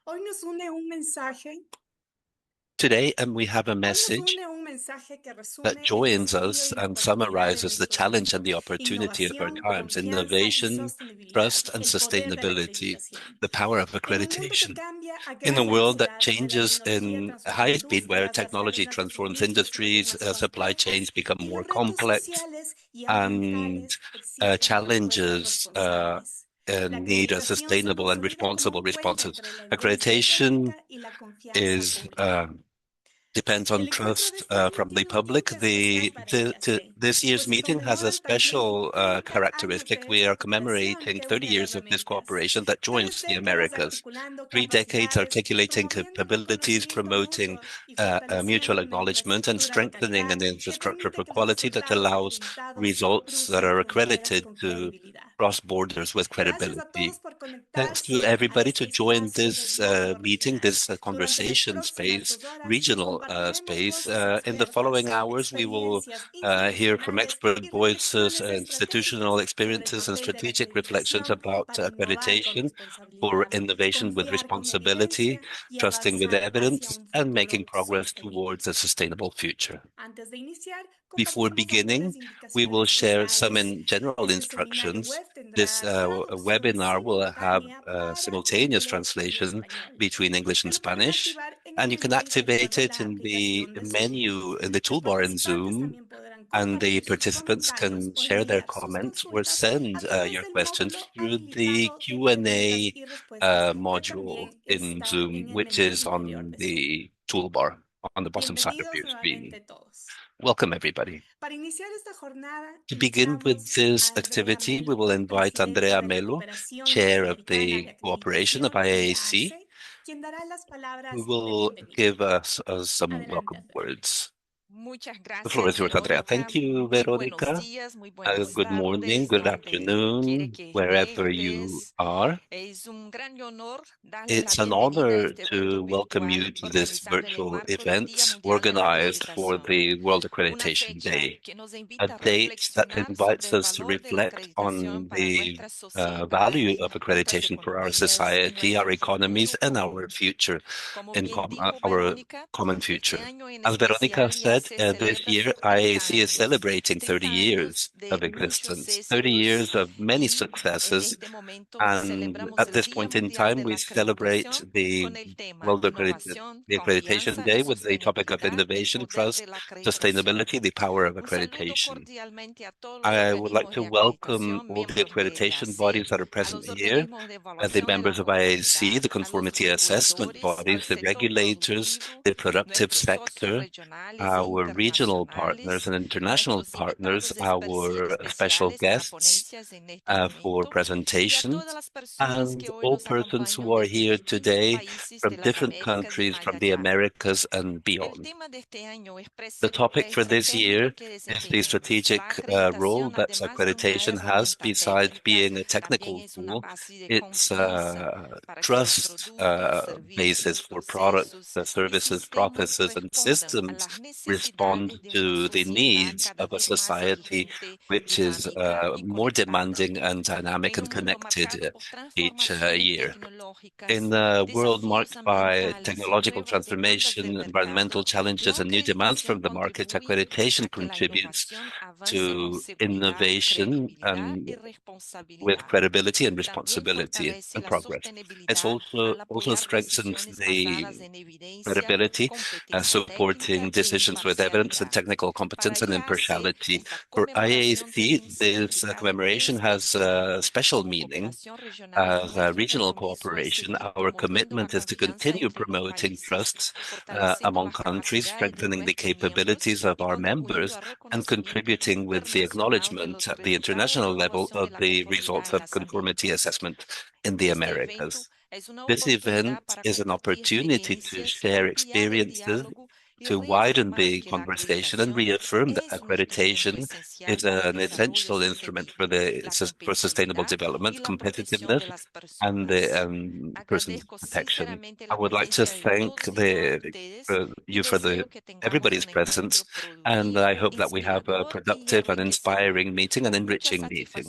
Hoy nos une un mensaje, Today, we have a hoy nos message une un mensaje que that resume el joins desafío us y la and oportunidad de summarizes the nuestros challenge and tiempos. the opportunity of our Innovación, times: confianza y innovation, sostenibilidad, trust, and el poder de la sustainability, acreditación. the power of En un mundo que accreditation. cambia a In a gran world that velocidad, donde la changes tecnología in transforma high speed, where industrias, las technology cadenas de transforms suministros se vuelven industries, más supply complejas chains become y more los retos complex, sociales y and ambientales exigen respuestas challenges responsables. La need a acreditación se ha sustainable and construido como responsible un puente responses. entre la evidencia Accreditation académica y la confianza is pública. depends on El encuentro de trust este año from the tiene un public. tinte especial para IAC, This year's pues se meeting has conmemora a el también special 30 characteristic. We años de are cooperación commemorating que 30 une a years las of this Américas. cooperation that Tres joins the décadas Americas. articulando 3 decades capacidades, articulating promoviendo capabilities, reconocimiento promoting mutuo y mutual fortaleciendo una acknowledgement, and infraestructura de strengthening calidad an que infrastructure permite for que los quality that resultados allows acreditados se results that crucen are fronteras accredited con to credibilidad. cross borders with Gracias a credibility. todos por Thanks to conectarse a everybody to este join espacio de this diálogo meeting, regional. this Durante las conversation próximas space, 2 horas regional compartiremos space. voces In the following expertas, hours, we will experiencias hear from institucionales expert y voices, reflexiones institutional estratégicas sobre el experiences, and papel de la strategic reflections acreditación about para innovar con accreditation for responsabilidad, innovation with confiar con responsibility, evidencia y trusting with avanzar hacia evidence, un and making futuro progress sostenible. towards a sustainable future. Antes de iniciar, Before compartimos algunas beginning, we will indicaciones share some generales. general Este seminario instructions. web This tendrá traducción webinar will have simultánea para simultaneous inglés y translation español, between English que and lo pueden Spanish, activar en el and you can menú inferior activate de it la in the aplicación de Zoom. menu in the Los toolbar in participantes Zoom, también podrán and the compartir sus participants comentarios can o share their enviar sus comments or consultas a send través your del questions módulo through the habilitado de preguntas Q&A y respuestas que module también in está Zoom, en el which menú is inferior on de Zoom. the toolbar on the bottom side of Bienvenidos your screen. nuevamente todos. Welcome, everybody. Para iniciar esta jornada, To begin with invitamos this a Andrea activity, we Melo, will invite presidenta Andrea de la Melo, Cooperación Chair of Interamericana de the Cooperation of Acreditación IAAC, IAAC, quien dará las who palabras de will bienvenida. give us some Adelante, welcome Andrea. words. Muchas The floor is gracias, yours, Andrea. Verónica. Thank you, Muy buenos Veronica. días, muy buenas Good morning, tardes, good donde quiere afternoon, que wherever you estés. are. Es un gran honor darle la It's an bienvenida a honor este evento to welcome you virtual to this organizado en el virtual marco del Día event Mundial de la organized for Acreditación, the World una Accreditation fecha Day, que nos a invita a date that reflexionar sobre invites el us to valor de la reflect acreditación on para the nuestras value sociedades, of nuestras accreditation for our economías y society, our nuestro economies, futuro and our común. future, Como bien dijo our Verónica, common este future. año en As Veronica especial ya said, se this celebra year sus 30 IAC is años, celebrating 30 30 años years de of muchos existence, 30 éxitos years of many y en successes. este momento And celebramos at el this Día point in Mundial time, de la we celebrate Acreditación the con el tema World Innovación, the Accreditation Confianza y Day with the topic of Sostenibilidad, el innovation, poder de trust, la acreditación. sustainability, the power of Un saludo accreditation. cordialmente a todos los I would like organismos to de welcome acreditación, all the miembros de accreditation IAC, bodies that are a present los here, organismos de the evaluación de la members of IAC, conformidad, the a los conformity assessment reguladores, al bodies, the sector regulators, productivo, the productive nuestros socios sector, regionales e our regional partners internacionales, and international nuestros partners, invitados our special especiales para guests ponencias en este for evento y a todas presentations, las personas and que hoy all nos persons acompañan who are desde here distintos today países from de las different Américas y countries, más from the allá. Americas and El beyond. tema de este año es The topic for this estratégico year que is the desempeñamos. La strategic role acreditación, that además de una accreditation has, herramienta besides técnica, being a también technical es una tool. base de It's confianza a para que los trust productos, basis servicios, for products, procesos y services, sistemas processes, and respondan a systems las respond necesidades de una to the sociedad needs cada of a vez más society exigente, which is dinámica y more conectada. demanding and dynamic En and un mundo connected marcado por each transformaciones year. tecnológicas, In a world desafíos marked by ambientales y technological nuevas demandas del transformation, environmental mercado, la challenges, and new demands acreditación from the market, contribuye accreditation a que la contributes innovación avance con to seguridad, innovation credibilidad and y with responsabilidad. credibility and También responsibility fortalece and la progress. It's sostenibilidad al also apoyar strengthens decisiones the basadas en evidencia, credibility, competencia supporting técnica e decisions with evidence and imparcialidad. technical Para competence and IAC, impartiality. esta For conmemoración tiene un IAC, this significado muy commemoration has especial. a special Como meaning. cooperación regional, As a nuestro regional compromiso es cooperation, seguir our promoviendo la commitment is to confianza continue entre los promoting países, trusts fortaleciendo among las countries, capacidades de strengthening the nuestros miembros capabilities of y our contribuyendo members, al and reconocimiento contributing with the internacional de acknowledgement los at the resultados de international level evaluación de of la the conformidad results en of las conformity Américas. assessment in the Este evento Americas. es una This event oportunidad para is an compartir opportunity to experiencias y share ampliar el experiences diálogo to widen the conversation and reaffirm that accreditation is an essential instrument for sustainable development, competitiveness, and person protection. I would like to thank you for everybody's presence, and I hope that we have a productive and inspiring meeting, an enriching meeting.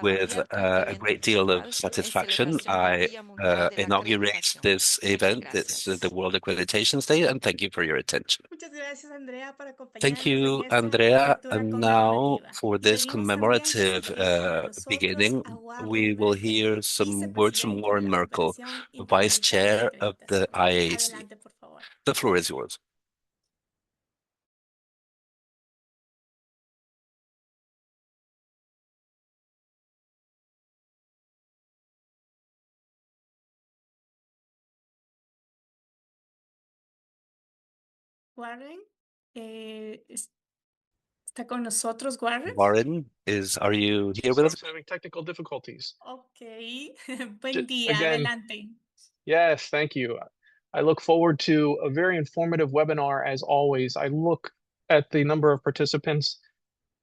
With a great deal of satisfaction, I inaugurate this event. It's the World Accreditation Day, and thank you for your attention. Muchas gracias, Andrea, por Thank acompañarnos you, en esta Andrea. apertura And now conmemorativa. for this Pedimos también que se commemorative dirija a nosotros beginning, a we Warren will Merkel, hear some words from vicepresidente de Warren la Merkel, Cooperación Vice Interamericana de Chair of the Acreditación. IAAC. Adelante, por favor. The floor is yours. Warren, ¿está con nosotros, Warren? Warren, are you here with us? Having technical difficulties. Ok, buen día, Again, adelante. yes, thank you. I look forward to a very informative webinar as always. I look at the number of participants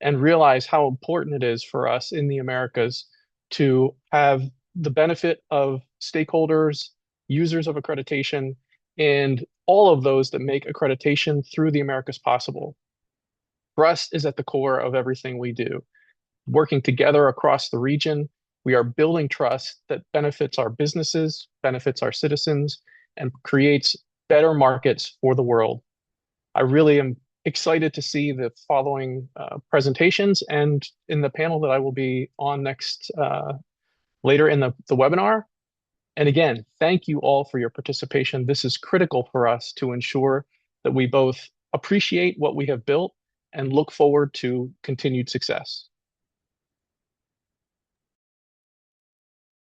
and realize how important it is for us in the Americas to have the benefit of stakeholders, users of accreditation, and all of those that make accreditation through the Americas possible. Trust is at the core of everything we do. Working together across the region, we are building trust that benefits our businesses, benefits our citizens, and creates better markets for the world. I really am excited to see the following presentations and in the panel that I will be on next later in the webinar. And again, thank you all for your participation. This is critical for us to ensure that we both appreciate what we have built and look forward to continued success.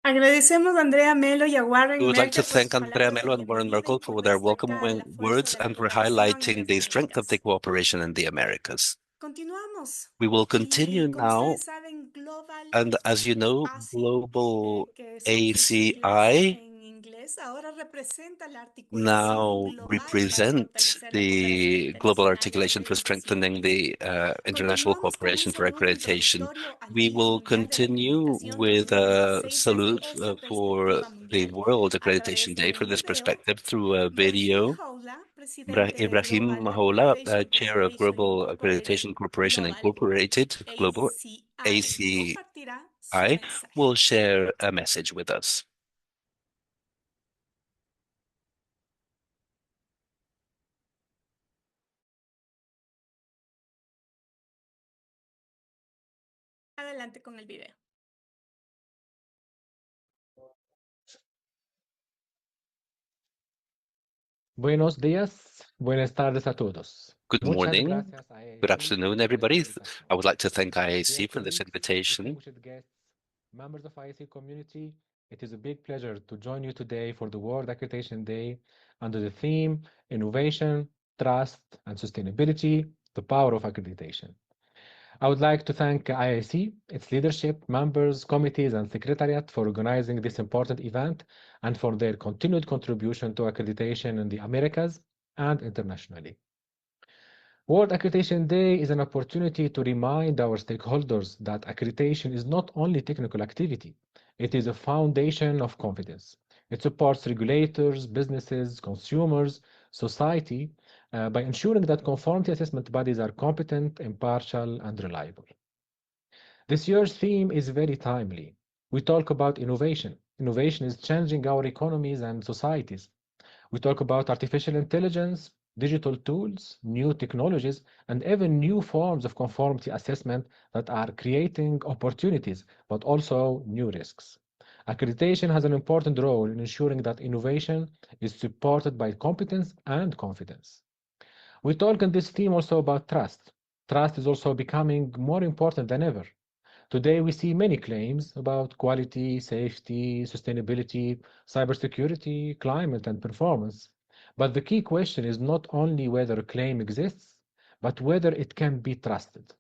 Agradecemos a Andrea Melo y a Warren We would like to Merkel por thank sus Andrea palabras de Melo and Warren bienvenida y Merkel por for their welcoming resaltar la fuerza words de la and for cooperación y highlighting las the strength of the Américas. cooperation in the Americas. Continuamos. We will Y continue como now, ustedes saben, Global and as you know, ASI, Global que son sus siglas ACI en inglés, ahora representa la articulación now global para represent fortalecer la cooperación the global internacional de articulation for acreditación. strengthening the international Continuamos con un cooperation for saludo accreditation. introductorio al We Día will Mundial de la continue Acreditación with a 2026 salute desde esta for perspectiva the mundial. World A través Accreditation de Day un for this video, perspective through a Ibrahim video. Houla, presidente de Ibrahim Global Mahola, Accreditation Chair of Corporation Global Incorporated, Accreditation Corporation Global Incorporated, Global ACI, ACI, compartirá su mensaje. will share a message with us. Adelante con el video. Buenos días, buenas tardes a todos. Good Muchas morning, gracias a good IAC afternoon, por everybody. esta I invitación. would like to thank Dear IAC for this colleagues, invitation. distinguished guests, members of IAC community, it is a big pleasure to join you today for the World Accreditation Day under the theme Innovation, Trust, and Sustainability, the Power of Accreditation. I would like to thank IAC, its leadership, members, committees, and secretariat for organizing this important event and for their continued contribution to accreditation in the Americas and internationally. World Accreditation Day is an opportunity to remind our stakeholders that accreditation is not only technical activity, it is a foundation of confidence. It supports regulators, businesses, consumers, society by ensuring that conformity assessment bodies are competent, impartial, and reliable. This year's theme is very timely. We talk about innovation. Innovation is changing our economies and societies. We talk about artificial intelligence, digital tools, new technologies, and even new forms of conformity assessment that are creating opportunities, but also new risks. Accreditation has an important role in ensuring that innovation is supported by competence and confidence. We talk in this theme also about trust. Trust is also becoming more important than ever. Today, we see many claims about quality, safety, sustainability, cybersecurity, climate, and performance. But the key question is not only whether a claim exists, but whether it can be trusted.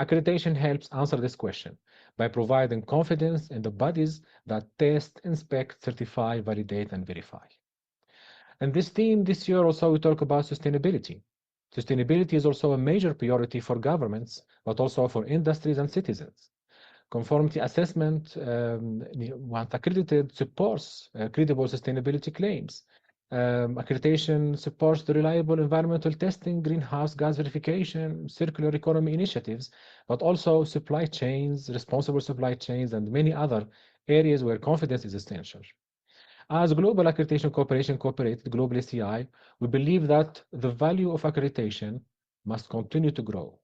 Accreditation helps answer this question by providing confidence in the bodies that test, inspect, certify, validate, and verify. And this theme this year also we talk about sustainability. Sustainability is also a major priority for governments, but also for industries and citizens. Conformity assessment, once accredited, supports credible sustainability claims. Accreditation supports the reliable environmental testing, greenhouse gas verification, circular economy initiatives, but also supply chains, responsible supply chains, and many other areas where confidence is essential. As Global Accreditation Cooperation Incorporated, Global ACI, we believe that the value of accreditation must continue to grow.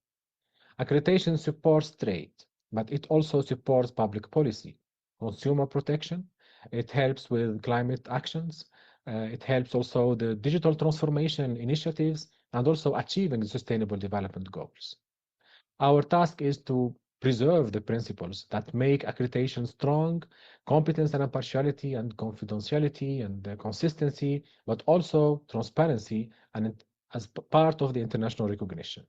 Accreditation supports trade, but it also supports public policy, consumer protection. It helps with climate actions. It helps also the digital transformation initiatives and also achieving the sustainable development goals. Our task is to preserve the principles that make accreditation strong, competence and impartiality and confidentiality and consistency, but also transparency and as part of the international recognition.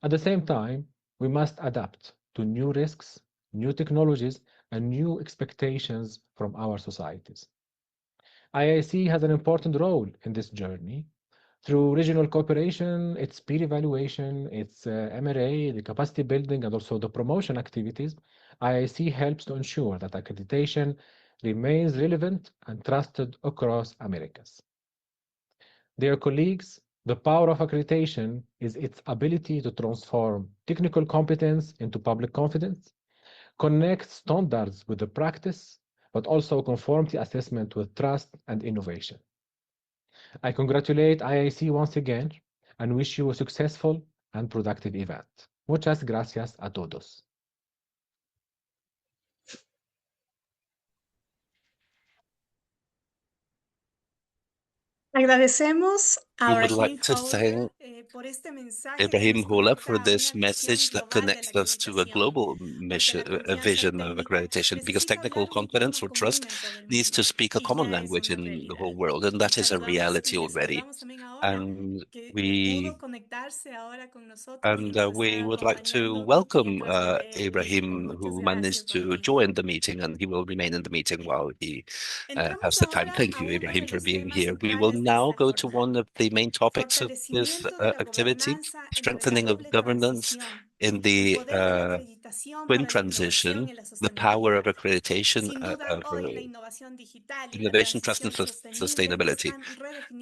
At the same time, we must adapt to new risks, new technologies, and new expectations from our societies. IIC has an important role in this journey. Through regional cooperation, its peer evaluation, its MRA, the capacity building, and also the promotion activities, IIC helps to ensure that accreditation remains relevant and trusted across Americas. Dear colleagues, the power of accreditation is its ability to transform technical competence into public confidence, connect standards with the practice, but also conformity assessment with trust and innovation. I congratulate IIC once again and wish you a successful and productive event. Muchas gracias a todos. Agradecemos a We would Ibrahim like to thank por este mensaje que Ibrahim nos Houla conecta for a this una visión message that global de la connects us to a acreditación, global porque mission, la a confianza vision of técnica accreditation, because necesita technical hablar un idioma confidence or común trust en todo el needs to mundo, speak a y common ya es language una in the whole realidad. world, and Y that is a saludamos y reality le already. saludamos también ahora And que pudo we conectarse ahora con nosotros y nos we está would like to acompañando welcome mientras lo lee el equipo. Ibrahim, Muchas who gracias, managed to Ibrahim. join the meeting, and he will remain in the meeting while he has Entramos the time. ahora Thank a you, uno Ibrahim, de for los being temas here. We will centrales de now esta go to jornada: one of the main topics of this fortalecimiento de la activity, gobernanza entre la strengthening of doble governance transición, in el the poder de la acreditación twin para la innovación transition, y la the power of sostenibilidad. accreditation Sin duda, for hoy la innovación digital y la innovation, trust, and transición sostenible sustainability. están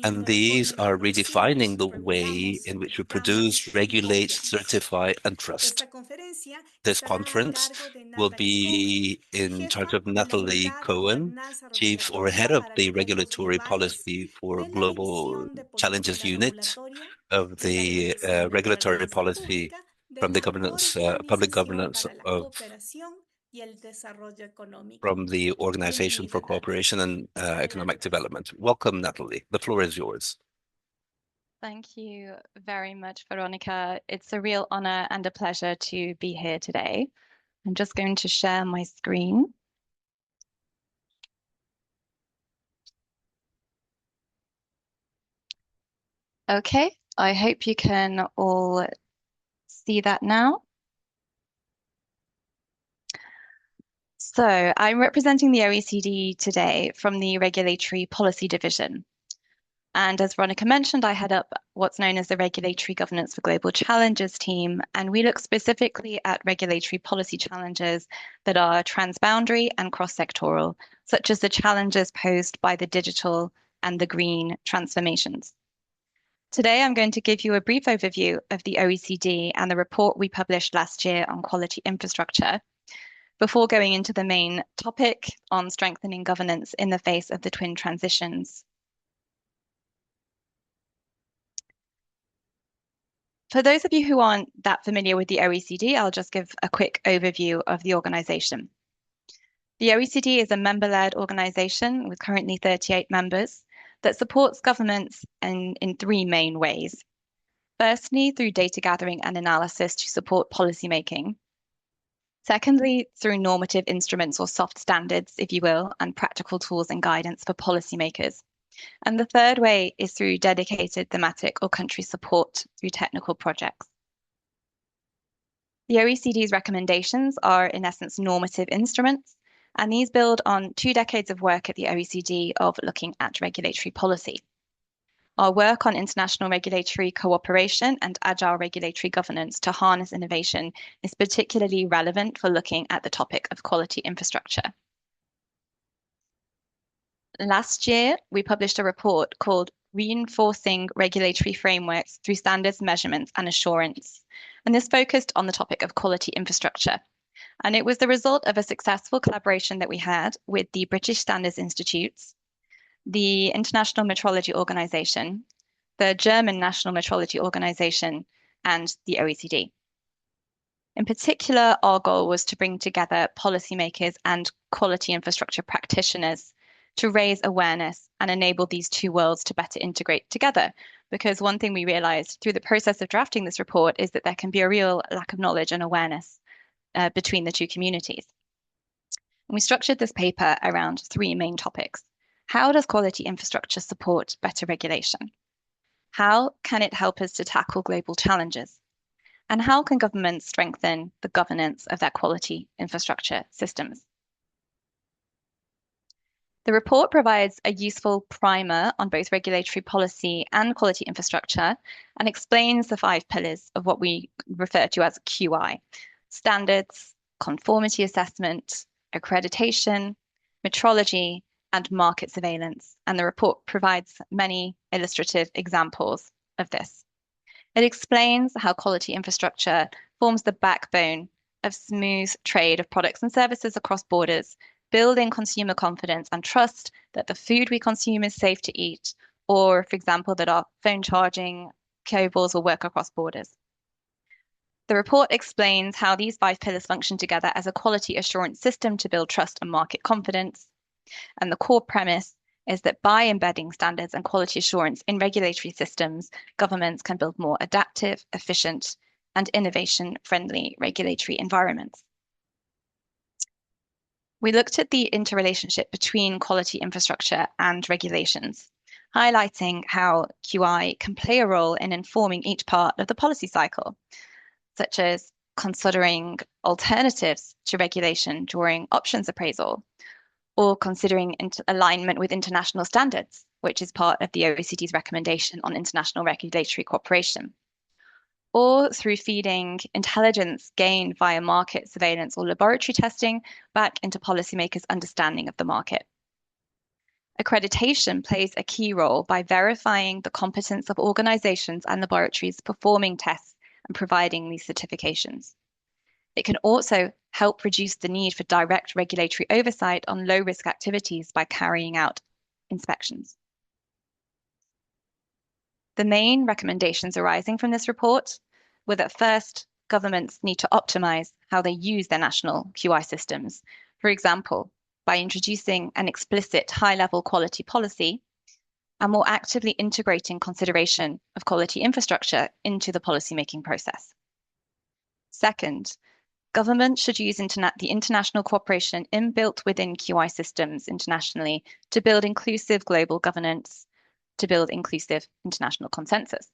And redefiniendo la these forma en que are producimos, redefining the way regulamos, in which we etiquetamos produce, y regulate, confiamos. certify, and trust. Esta conferencia This estará a conference cargo de will Natalie Cohen, be in charge jefa of de la Natalie Unidad de Cohen, Gobernanza Chief or Head Regulatoria of para the los Retos Regulatory Globales Policy for de la Global División de Challenges Política Unit Regulatoria of de la the Dirección de Regulatory Gobernanza Policy Pública de from the la governance, public Organización governance para la of Cooperación y el Desarrollo Económico. from the Organization for Bienvenida, Natalie. Cooperation and Economic Adelante. Development. Welcome, Natalie. The floor is yours. Thank you very much, Veronica. It's a real honor and a pleasure to be here today. I'm just going to share my screen. Okay, I hope you can all see that now. So I'm representing the OECD today from the Regulatory Policy Division. And as Veronica mentioned, I head up what's known as the Regulatory Governance for Global Challenges team, and we look specifically at regulatory policy challenges that are transboundary and cross-sectoral, such as the challenges posed by the digital and the green transformations. Today, I'm going to give you a brief overview of the OECD and the report we published last year on quality infrastructure, before going into the main topic on strengthening governance in the face of the twin transitions. For those of you who aren't that familiar with the OECD, I'll just give a quick overview of the organization. The OECD is a member-led organization with currently 38 members that supports governments in three main ways. Firstly, through data gathering and analysis to support policymaking. Secondly, through normative instruments or soft standards, if you will, and practical tools and guidance for policymakers. And the third way is through dedicated thematic or country support through technical projects. The OECD's recommendations are, in essence, normative instruments, and these build on 2 decades of work at the OECD of looking at regulatory policy. Our work on international regulatory cooperation and agile regulatory governance to harness innovation is particularly relevant for looking at the topic of quality infrastructure. Last year, we published a report called Reinforcing Regulatory Frameworks Through Standards, Measurements and Assurance, and this focused on the topic of quality infrastructure. And it was the result of a successful collaboration that we had with the British Standards Institutes, the International Metrology Organization, the German National Metrology Organization, and the OECD. In particular, our goal was to bring together policymakers and quality infrastructure practitioners to raise awareness and enable these two worlds to better integrate together. Because one thing we realized through the process of drafting this report is that there can be a real lack of knowledge and awareness between the two communities. And we structured this paper around three main topics. How does quality infrastructure support better regulation? How can it help us to tackle global challenges? And how can governments strengthen the governance of their quality infrastructure systems? The report provides a useful primer on both regulatory policy and quality infrastructure and explains the 5 pillars of what we refer to as QI: standards, conformity assessment, accreditation, metrology, and market surveillance. And the report provides many illustrative examples of this. It explains how quality infrastructure forms the backbone of smooth trade of products and services across borders, building consumer confidence and trust that the food we consume is safe to eat, or, for example, that our phone charging cables will work across borders. The report explains how these 5 pillars function together as a quality assurance system to build trust and market confidence. And the core premise is that by embedding standards and quality assurance in regulatory systems, governments can build more adaptive, efficient, and innovation-friendly regulatory environments. We looked at the interrelationship between quality infrastructure and regulations, highlighting how QI can play a role in informing each part of the policy cycle, such as considering alternatives to regulation during options appraisal, or considering alignment with international standards, which is part of the OECD's recommendation on international regulatory cooperation, or through feeding intelligence gained via market surveillance or laboratory testing back into policymakers' understanding of the market. Accreditation plays a key role by verifying the competence of organizations and laboratories performing tests and providing these certifications. It can also help reduce the need for direct regulatory oversight on low-risk activities by carrying out inspections. The main recommendations arising from this report were that first, governments need to optimize how they use their national QI systems. For example, by introducing an explicit high-level quality policy and more actively integrating consideration of quality infrastructure into the policymaking process. Second, governments should use the international cooperation inbuilt within QI systems internationally to build inclusive global governance, to build inclusive international consensus.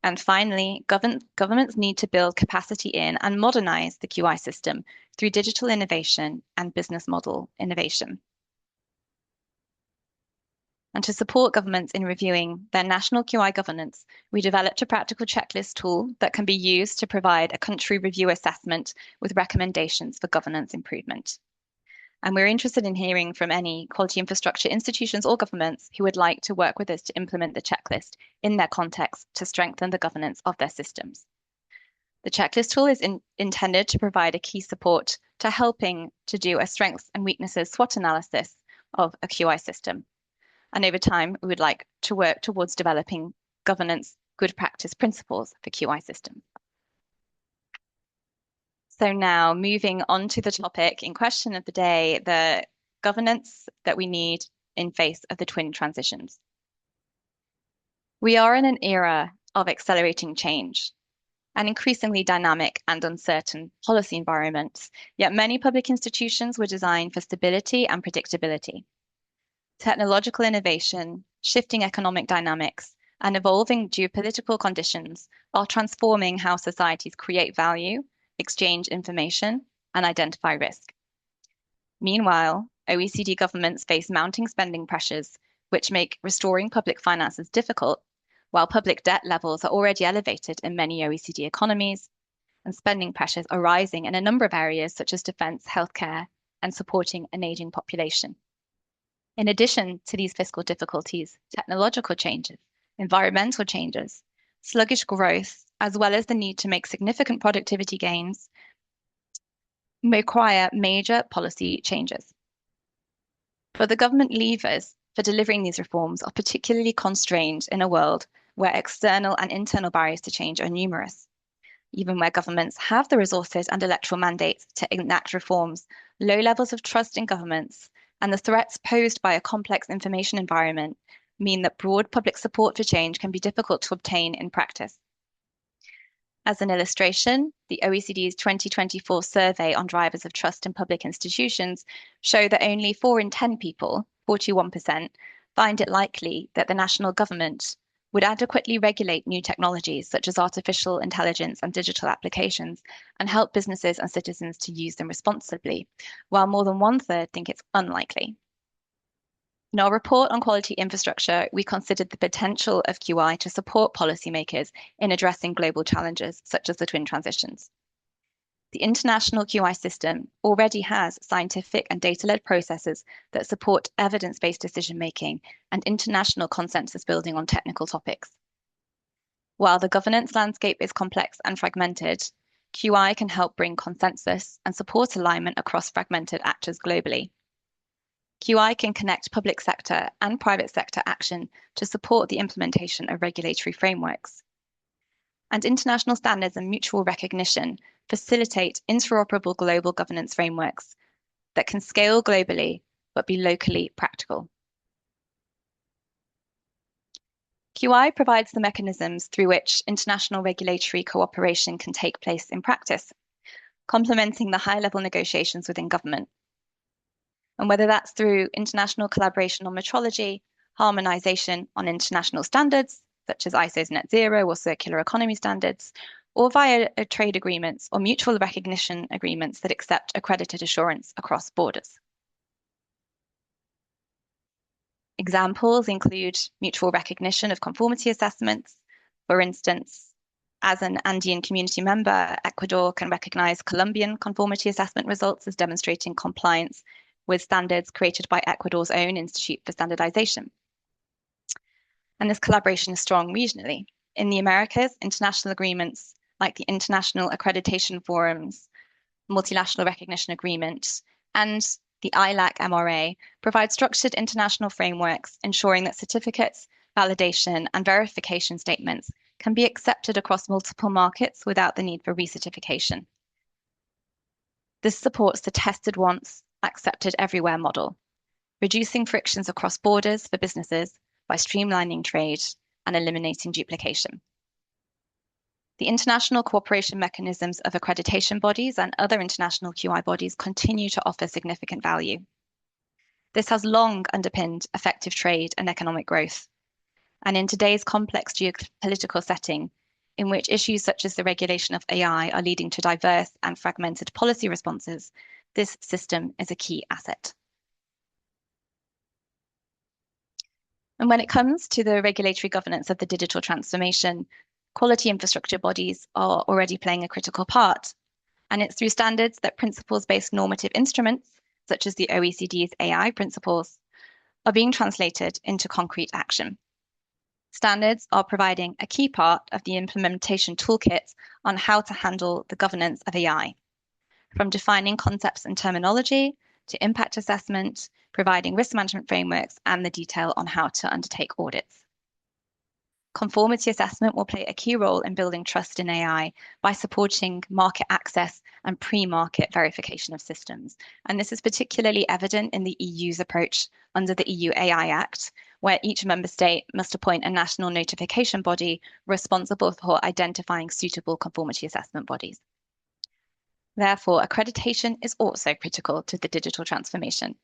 And finally, governments need to build capacity in and modernize the QI system through digital innovation and business model innovation. And to support governments in reviewing their national QI governance, we developed a practical checklist tool that can be used to provide a country review assessment with recommendations for governance improvement. And we're interested in hearing from any quality infrastructure institutions or governments who would like to work with us to implement the checklist in their context to strengthen the governance of their systems. The checklist tool is intended to provide a key support to helping to do a strengths and weaknesses SWOT analysis of a QI system. And over time, we would like to work towards developing governance good practice principles for QI systems. So now moving on to the topic in question of the day, the governance that we need in face of the twin transitions. We are in an era of accelerating change, an increasingly dynamic and uncertain policy environment, yet many public institutions were designed for stability and predictability. Technological innovation, shifting economic dynamics, and evolving geopolitical conditions are transforming how societies create value, exchange information, and identify risk. Meanwhile, OECD governments face mounting spending pressures, which make restoring public finances difficult, while public debt levels are already elevated in many OECD economies, and spending pressures are rising in a number of areas such as defence, healthcare, and supporting an ageing population. In addition to these fiscal difficulties, technological changes, environmental changes, sluggish growth, as well as the need to make significant productivity gains, require major policy changes. But the government levers for delivering these reforms are particularly constrained in a world where external and internal barriers to change are numerous. Even where governments have the resources and electoral mandates to enact reforms, low levels of trust in governments and the threats posed by a complex information environment mean that broad public support for change can be difficult to obtain in practice. As an illustration, the OECD's 2024 survey on drivers of trust in public institutions show that only 4 in 10 people, 41%, find it likely that the national government would adequately regulate new technologies such as artificial intelligence and digital applications and help businesses and citizens to use them responsibly, while more than 1/3 think it's unlikely. In our report on quality infrastructure, we considered the potential of QI to support policymakers in addressing global challenges such as the twin transitions. The international QI system already has scientific and data-led processes that support evidence-based decision-making and international consensus building on technical topics. While the governance landscape is complex and fragmented, QI can help bring consensus and support alignment across fragmented actors globally. QI can connect public sector and private sector action to support the implementation of regulatory frameworks. And international standards and mutual recognition facilitate interoperable global governance frameworks that can scale globally but be locally practical. QI provides the mechanisms through which international regulatory cooperation can take place in practice, complementing the high-level negotiations within government. And whether that's through international collaboration on metrology, harmonization on international standards, such as ISO's net zero or circular economy standards, or via trade agreements or mutual recognition agreements that accept accredited assurance across borders. Examples include mutual recognition of conformity assessments. For instance, as an Andean community member, Ecuador can recognize Colombian conformity assessment results as demonstrating compliance with standards created by Ecuador's own Institute for Standardization. And this collaboration is strong regionally. In the Americas, international agreements like the International Accreditation Forum's Multilateral Recognition Agreement and the ILAC MRA provide structured international frameworks ensuring that certificates, validation, and verification statements can be accepted across multiple markets without the need for recertification. This supports the tested once, accepted everywhere model, reducing frictions across borders for businesses by streamlining trade and eliminating duplication. The international cooperation mechanisms of accreditation bodies and other international QI bodies continue to offer significant value. This has long underpinned effective trade and economic growth. And in today's complex geopolitical setting, in which issues such as the regulation of AI are leading to diverse and fragmented policy responses, this system is a key asset. And when it comes to the regulatory governance of the digital transformation, quality infrastructure bodies are already playing a critical part. And it's through standards that principles-based normative instruments, such as the OECD's AI principles, are being translated into concrete action. Standards are providing a key part of the implementation toolkit on how to handle the governance of AI, from defining concepts and terminology to impact assessment, providing risk management frameworks, and the detail on how to undertake audits. Conformity assessment will play a key role in building trust in AI by supporting market access and pre-market verification of systems. And this is particularly evident in the EU's approach under the EU AI Act, where each member state must appoint a national notification body responsible for identifying suitable conformity assessment bodies. Therefore, accreditation is also critical to the digital transformation.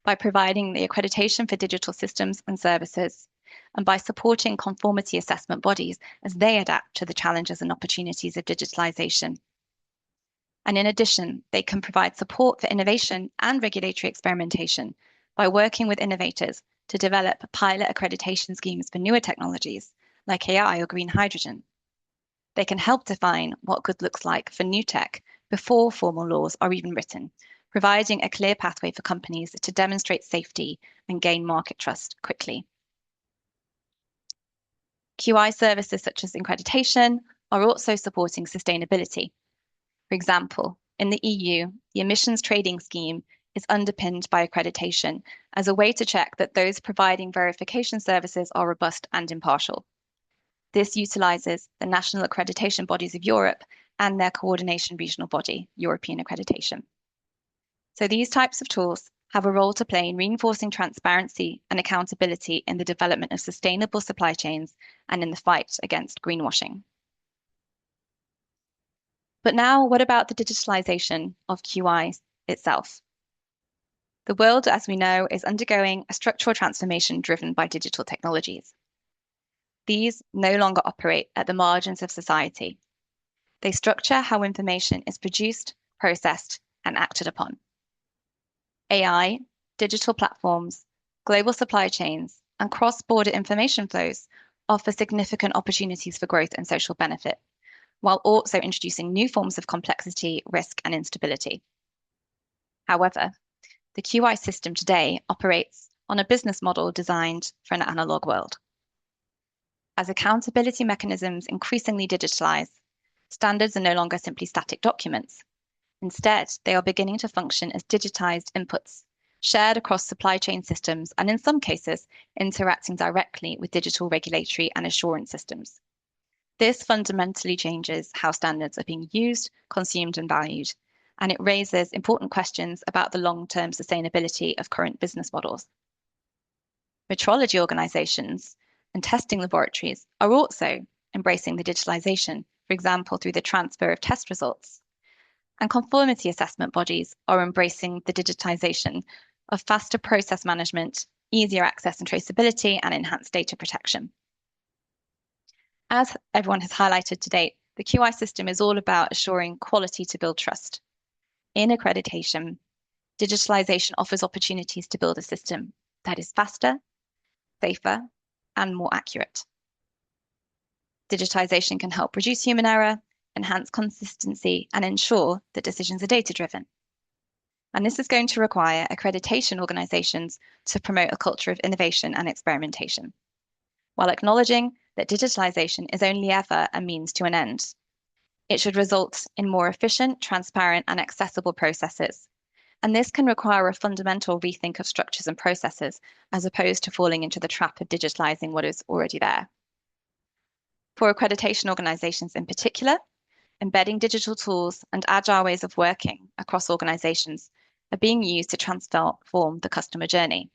By providing the accreditation for digital systems and services, and by supporting conformity assessment bodies as they adapt to the challenges and opportunities of digitalization. And in addition, they can provide support for innovation and regulatory experimentation by working with innovators to develop pilot accreditation schemes for newer technologies like AI or green hydrogen. They can help define what good looks like for new tech before formal laws are even written, providing a clear pathway for companies to demonstrate safety and gain market trust quickly. QI services such as accreditation are also supporting sustainability. For example, in the EU, the emissions trading scheme is underpinned by accreditation as a way to check that those providing verification services are robust and impartial. This utilizes the national accreditation bodies of Europe and their coordination regional body, European Accreditation. So these types of tools have a role to play in reinforcing transparency and accountability in the development of sustainable supply chains and in the fight against greenwashing. But now, what about the digitalization of QI itself? The world, as we know, is undergoing a structural transformation driven by digital technologies. These no longer operate at the margins of society. They structure how information is produced, processed, and acted upon. AI, digital platforms, global supply chains, and cross-border information flows offer significant opportunities for growth and social benefit, while also introducing new forms of complexity, risk, and instability. However, the QI system today operates on a business model designed for an analog world. As accountability mechanisms increasingly digitalize, standards are no longer simply static documents. Instead, they are beginning to function as digitized inputs, shared across supply chain systems, and in some cases, interacting directly with digital regulatory and assurance systems. This fundamentally changes how standards are being used, consumed, and valued, and it raises important questions about the long-term sustainability of current business models. Metrology organizations and testing laboratories are also embracing the digitalization, for example, through the transfer of test results. And conformity assessment bodies are embracing the digitization of faster process management, easier access and traceability, and enhanced data protection. As everyone has highlighted to date, the QI system is all about assuring quality to build trust. In accreditation, digitalization offers opportunities to build a system that is faster, safer, and more accurate. Digitization can help reduce human error, enhance consistency, and ensure that decisions are data-driven. And this is going to require accreditation organizations to promote a culture of innovation and experimentation, while acknowledging that digitalization is only ever a means to an end. It should result in more efficient, transparent, and accessible processes. And this can require a fundamental rethink of structures and processes, as opposed to falling into the trap of digitalizing what is already there. For accreditation organizations in particular, embedding digital tools and agile ways of working across organizations are being used to transform the customer journey.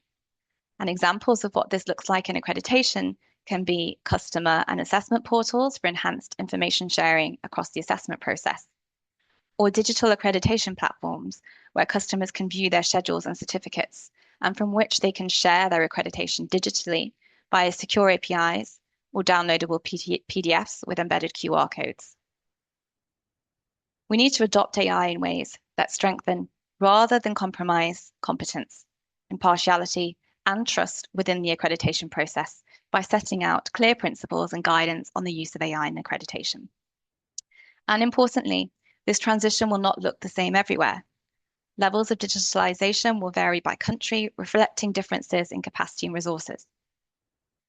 And examples of what this looks like in accreditation can be customer and assessment portals for enhanced information sharing across the assessment process, or digital accreditation platforms where customers can view their schedules and certificates, and from which they can share their accreditation digitally via secure APIs or downloadable PDFs with embedded QR codes. We need to adopt AI in ways that strengthen rather than compromise competence, impartiality, and trust within the accreditation process by setting out clear principles and guidance on the use of AI in accreditation. And importantly, this transition will not look the same everywhere. Levels of digitalization will vary by country, reflecting differences in capacity and resources.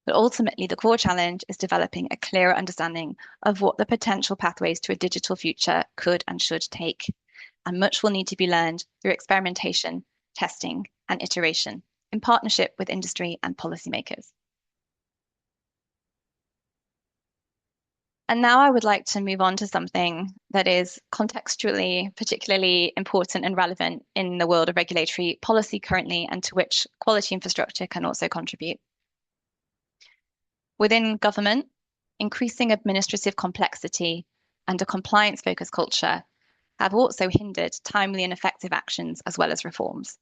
But ultimately, the core challenge is developing a clearer understanding of what the potential pathways to a digital future could and should take. And much will need to be learned through experimentation, testing, and iteration in partnership with industry and policymakers. And now I would like to move on to something that is contextually particularly important and relevant in the world of regulatory policy currently, and to which quality infrastructure can also contribute. Within government, increasing administrative complexity and a compliance-focused culture have also hindered timely and effective actions as well as reforms.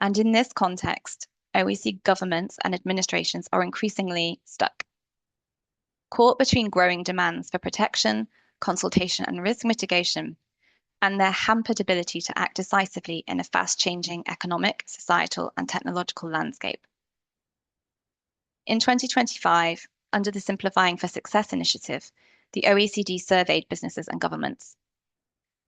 And in this context, OECD governments and administrations are increasingly stuck, caught between growing demands for protection, consultation, and risk mitigation, and their hampered ability to act decisively in a fast-changing economic, societal, and technological landscape. In 2025, under the Simplifying for Success initiative, the OECD surveyed businesses and governments.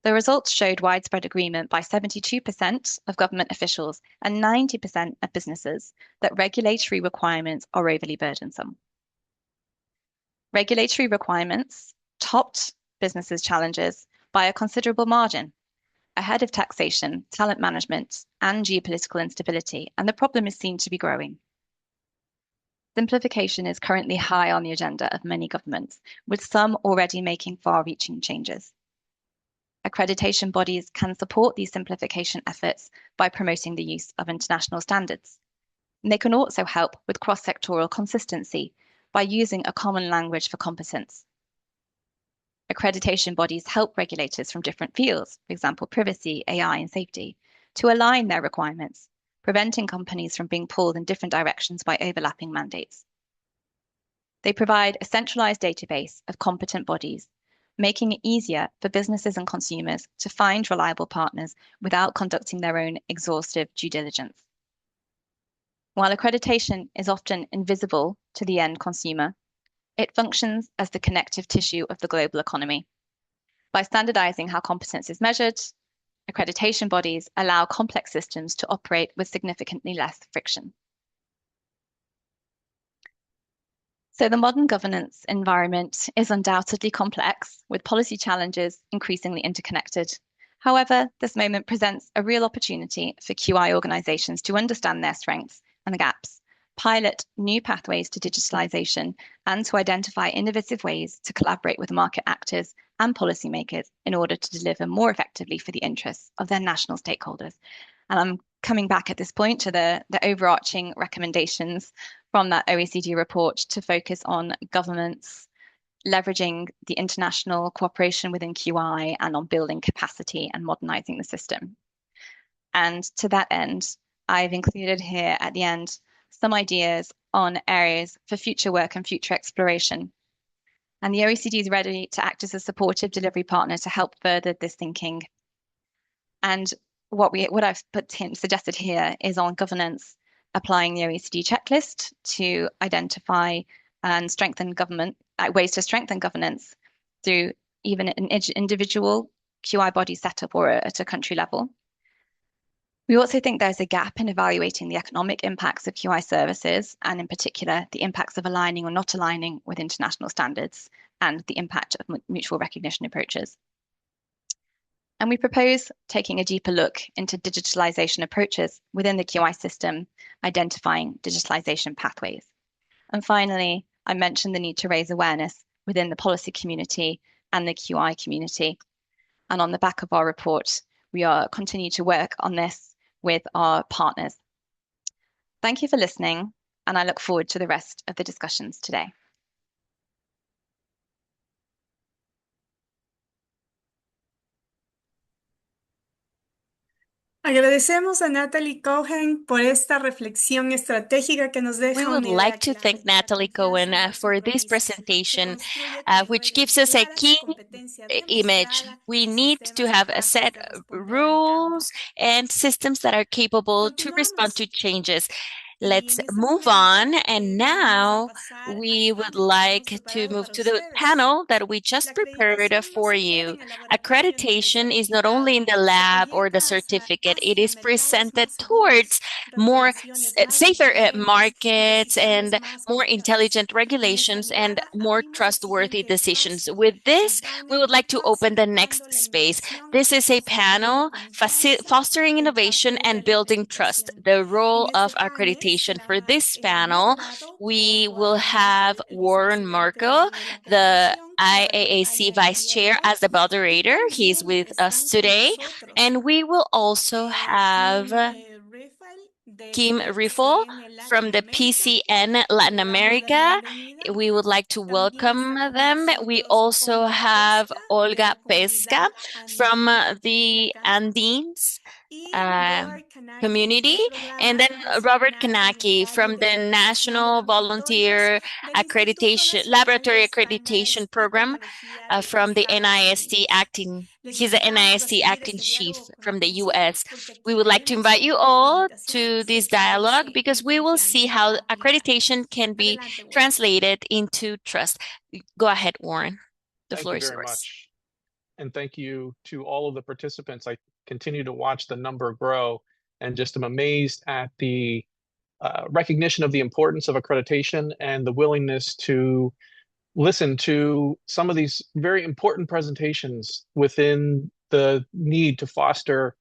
The results showed widespread agreement by 72% of government officials and 90% of businesses that regulatory requirements are overly burdensome. Regulatory requirements topped businesses' challenges by a considerable margin, ahead of taxation, talent management, and geopolitical instability, and the problem is seen to be growing. Simplification is currently high on the agenda of many governments, with some already making far-reaching changes. Accreditation bodies can support these simplification efforts by promoting the use of international standards. And they can also help with cross-sectoral consistency by using a common language for competence. Accreditation bodies help regulators from different fields, for example, privacy, AI, and safety, to align their requirements, preventing companies from being pulled in different directions by overlapping mandates. They provide a centralized database of competent bodies, making it easier for businesses and consumers to find reliable partners without conducting their own exhaustive due diligence. While accreditation is often invisible to the end consumer, it functions as the connective tissue of the global economy. By standardizing how competence is measured, accreditation bodies allow complex systems to operate with significantly less friction. So the modern governance environment is undoubtedly complex, with policy challenges increasingly interconnected. However, this moment presents a real opportunity for QI organizations to understand their strengths and the gaps, pilot new pathways to digitalization, and to identify innovative ways to collaborate with market actors and policymakers in order to deliver more effectively for the interests of their national stakeholders. And I'm coming back at this point to the overarching recommendations from that OECD report to focus on governments leveraging the international cooperation within QI and on building capacity and modernizing the system. And to that end, I've included here at the end some ideas on areas for future work and future exploration. And the OECD is ready to act as a supportive delivery partner to help further this thinking. And what I've suggested here is on governance, applying the OECD checklist to identify and strengthen ways to strengthen governance through even an individual QI body setup or at a country level. We also think there's a gap in evaluating the economic impacts of QI services, and in particular, the impacts of aligning or not aligning with international standards and the impact of mutual recognition approaches. And we propose taking a deeper look into digitalization approaches within the QI system, identifying digitalization pathways. And finally, I mentioned the need to raise awareness within the policy community and the QI community. And on the back of our report, we are continuing to work on this with our partners. Thank you for listening, and I look forward to the rest of the discussions today. Agradecemos a Natalie Cohen por esta reflexión estratégica que nos deja. We would like to thank Natalie Cohen for this presentation, which gives us a key image. We need to have a set of rules and systems that are capable to respond to changes. Let's move on. And now we would like to move to the panel that we just prepared for you. Accreditation is not only in the lab or the certificate, it is presented towards more safer markets and more intelligent regulations and more trustworthy decisions. With this, we would like to open the next space. This is a panel fostering innovation and building trust, the role of accreditation. For this panel, we will have Warren Markle, the IAAC Vice Chair, as the moderator. He's with us today. And we will also have Kim Riffle from the PCN Latin America. We would like to welcome them. We also have Olga Pesca from the Andes community, and then Robert Kanaki from the National Volunteer Accreditation Laboratory Accreditation Program from the NIST acting. He's the NIST acting chief from the US. We would like to invite you all to this dialogue because we will see how accreditation can be translated into trust. Go ahead, Warren. The floor is yours. Much. And thank you to all of the participants. I continue to watch the number grow and just am amazed at the recognition of the importance of accreditation and the willingness to listen to some of these very important presentations within the need to foster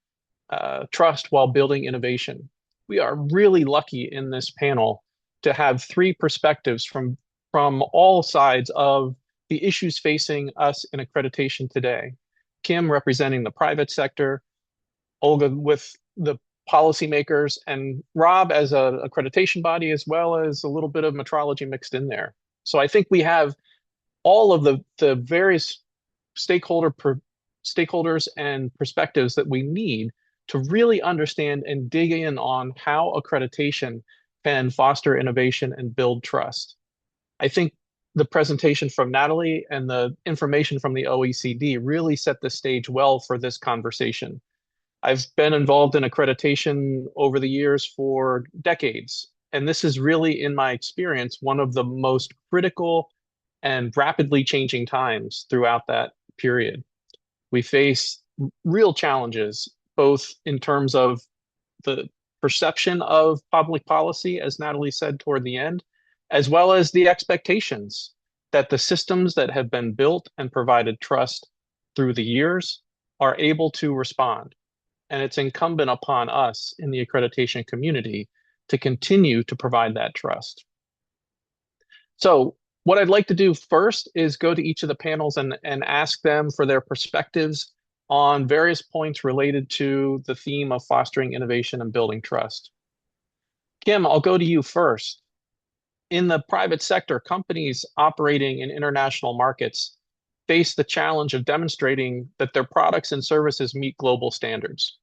trust while building innovation. We are really lucky in this panel to have three perspectives from all sides of the issues facing us in accreditation today. Kim representing the private sector, Olga with the policymakers, and Rob as an accreditation body, as well as a little bit of metrology mixed in there. So I think we have all of the various stakeholders and perspectives that we need to really understand and dig in on how accreditation can foster innovation and build trust. I think the presentation from Natalie and the information from the OECD really set the stage well for this conversation. I've been involved in accreditation over the years for decades, and this is really, in my experience, one of the most critical and rapidly changing times throughout that period. We face real challenges, both in terms of the perception of public policy, as Natalie said toward the end, as well as the expectations that the systems that have been built and provided trust through the years are able to respond. And it's incumbent upon us in the accreditation community to continue to provide that trust. So what I'd like to do first is go to each of the panels and ask them for their perspectives on various points related to the theme of fostering innovation and building trust. Kim, I'll go to you first. In the private sector, companies operating in international markets face the challenge of demonstrating that their products and services meet global standards.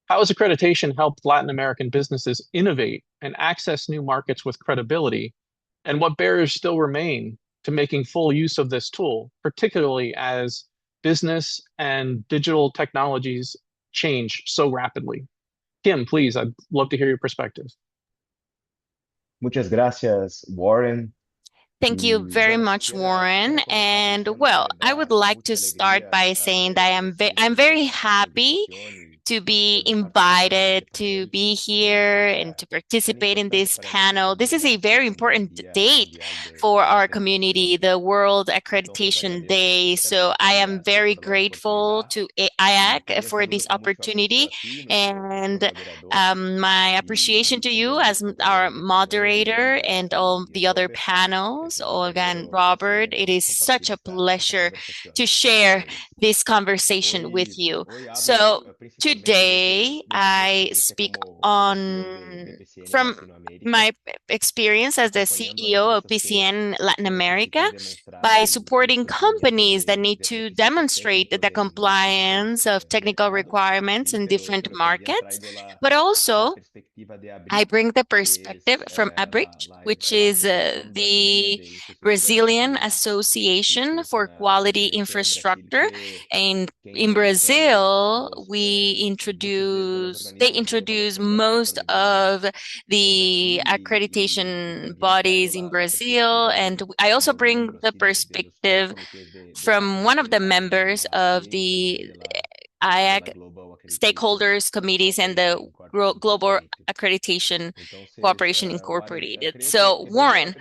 How has accreditation helped Latin American businesses innovate and access new markets with credibility? And what barriers still remain to making full use of this tool, particularly as business and digital technologies change so rapidly? Kim, please, I'd love to hear your perspective. Muchas gracias, Warren. Thank you very much, Warren. And well, I would like to start by saying that I'm very happy to be invited to be here and to participate in this panel. This is a very important date for our community, the World Accreditation Day. So I am very grateful to IAAC for this opportunity, and my appreciation to you as our moderator and all the other panels, Olga and Robert. It is such a pleasure to share this conversation with you. So today, I speak from my experience as the CEO of PCN Latin America by supporting companies that need to demonstrate the compliance of technical requirements in different markets, but also I bring the perspective from ABRIC, which is the Brazilian Association for Quality Infrastructure. And in Brazil, they introduce most of the accreditation bodies in Brazil. And I also bring the perspective from one of the members of the IAAC stakeholders committees and the Global Accreditation Cooperation Incorporated. So Warren,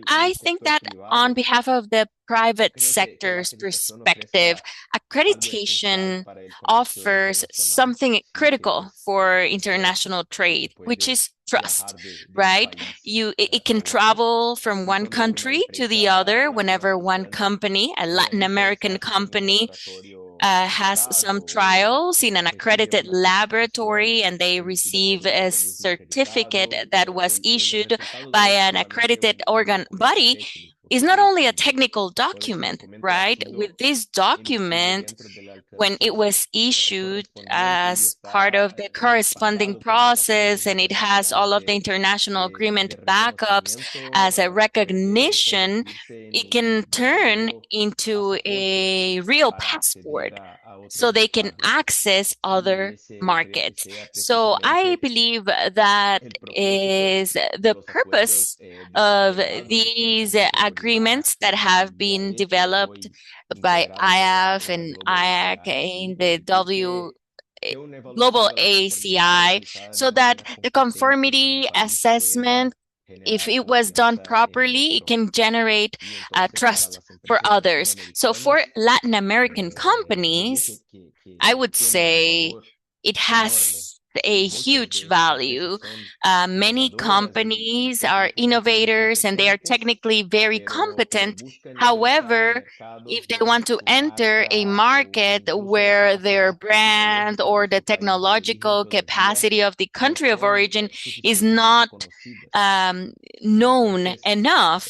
I think that on behalf of the private sector's perspective, accreditation offers something critical for international trade, which is trust, right? It can travel from one country to the other whenever one company, a Latin American company, has some trials in an accredited laboratory and they receive a certificate that was issued by an accredited body. is not only a technical document, right? With this document, when it was issued as part of the corresponding process, and it has all of the international agreement backups as a recognition, it can turn into a real passport so they can access other markets. So I believe that is the purpose of these agreements that have been developed by IAF and IAC in the global ACI, so that the conformity assessment, if it was done properly, it can generate trust for others. So for Latin American companies, I would say it has a huge value. Many companies are innovators and they are technically very competent. However, if they want to enter a market where their brand or the technological capacity of the country of origin is not known enough,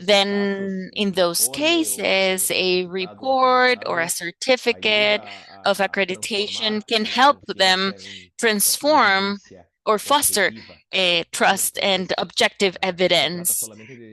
then in those cases, a report or a certificate of accreditation can help them transform or foster trust and objective evidence.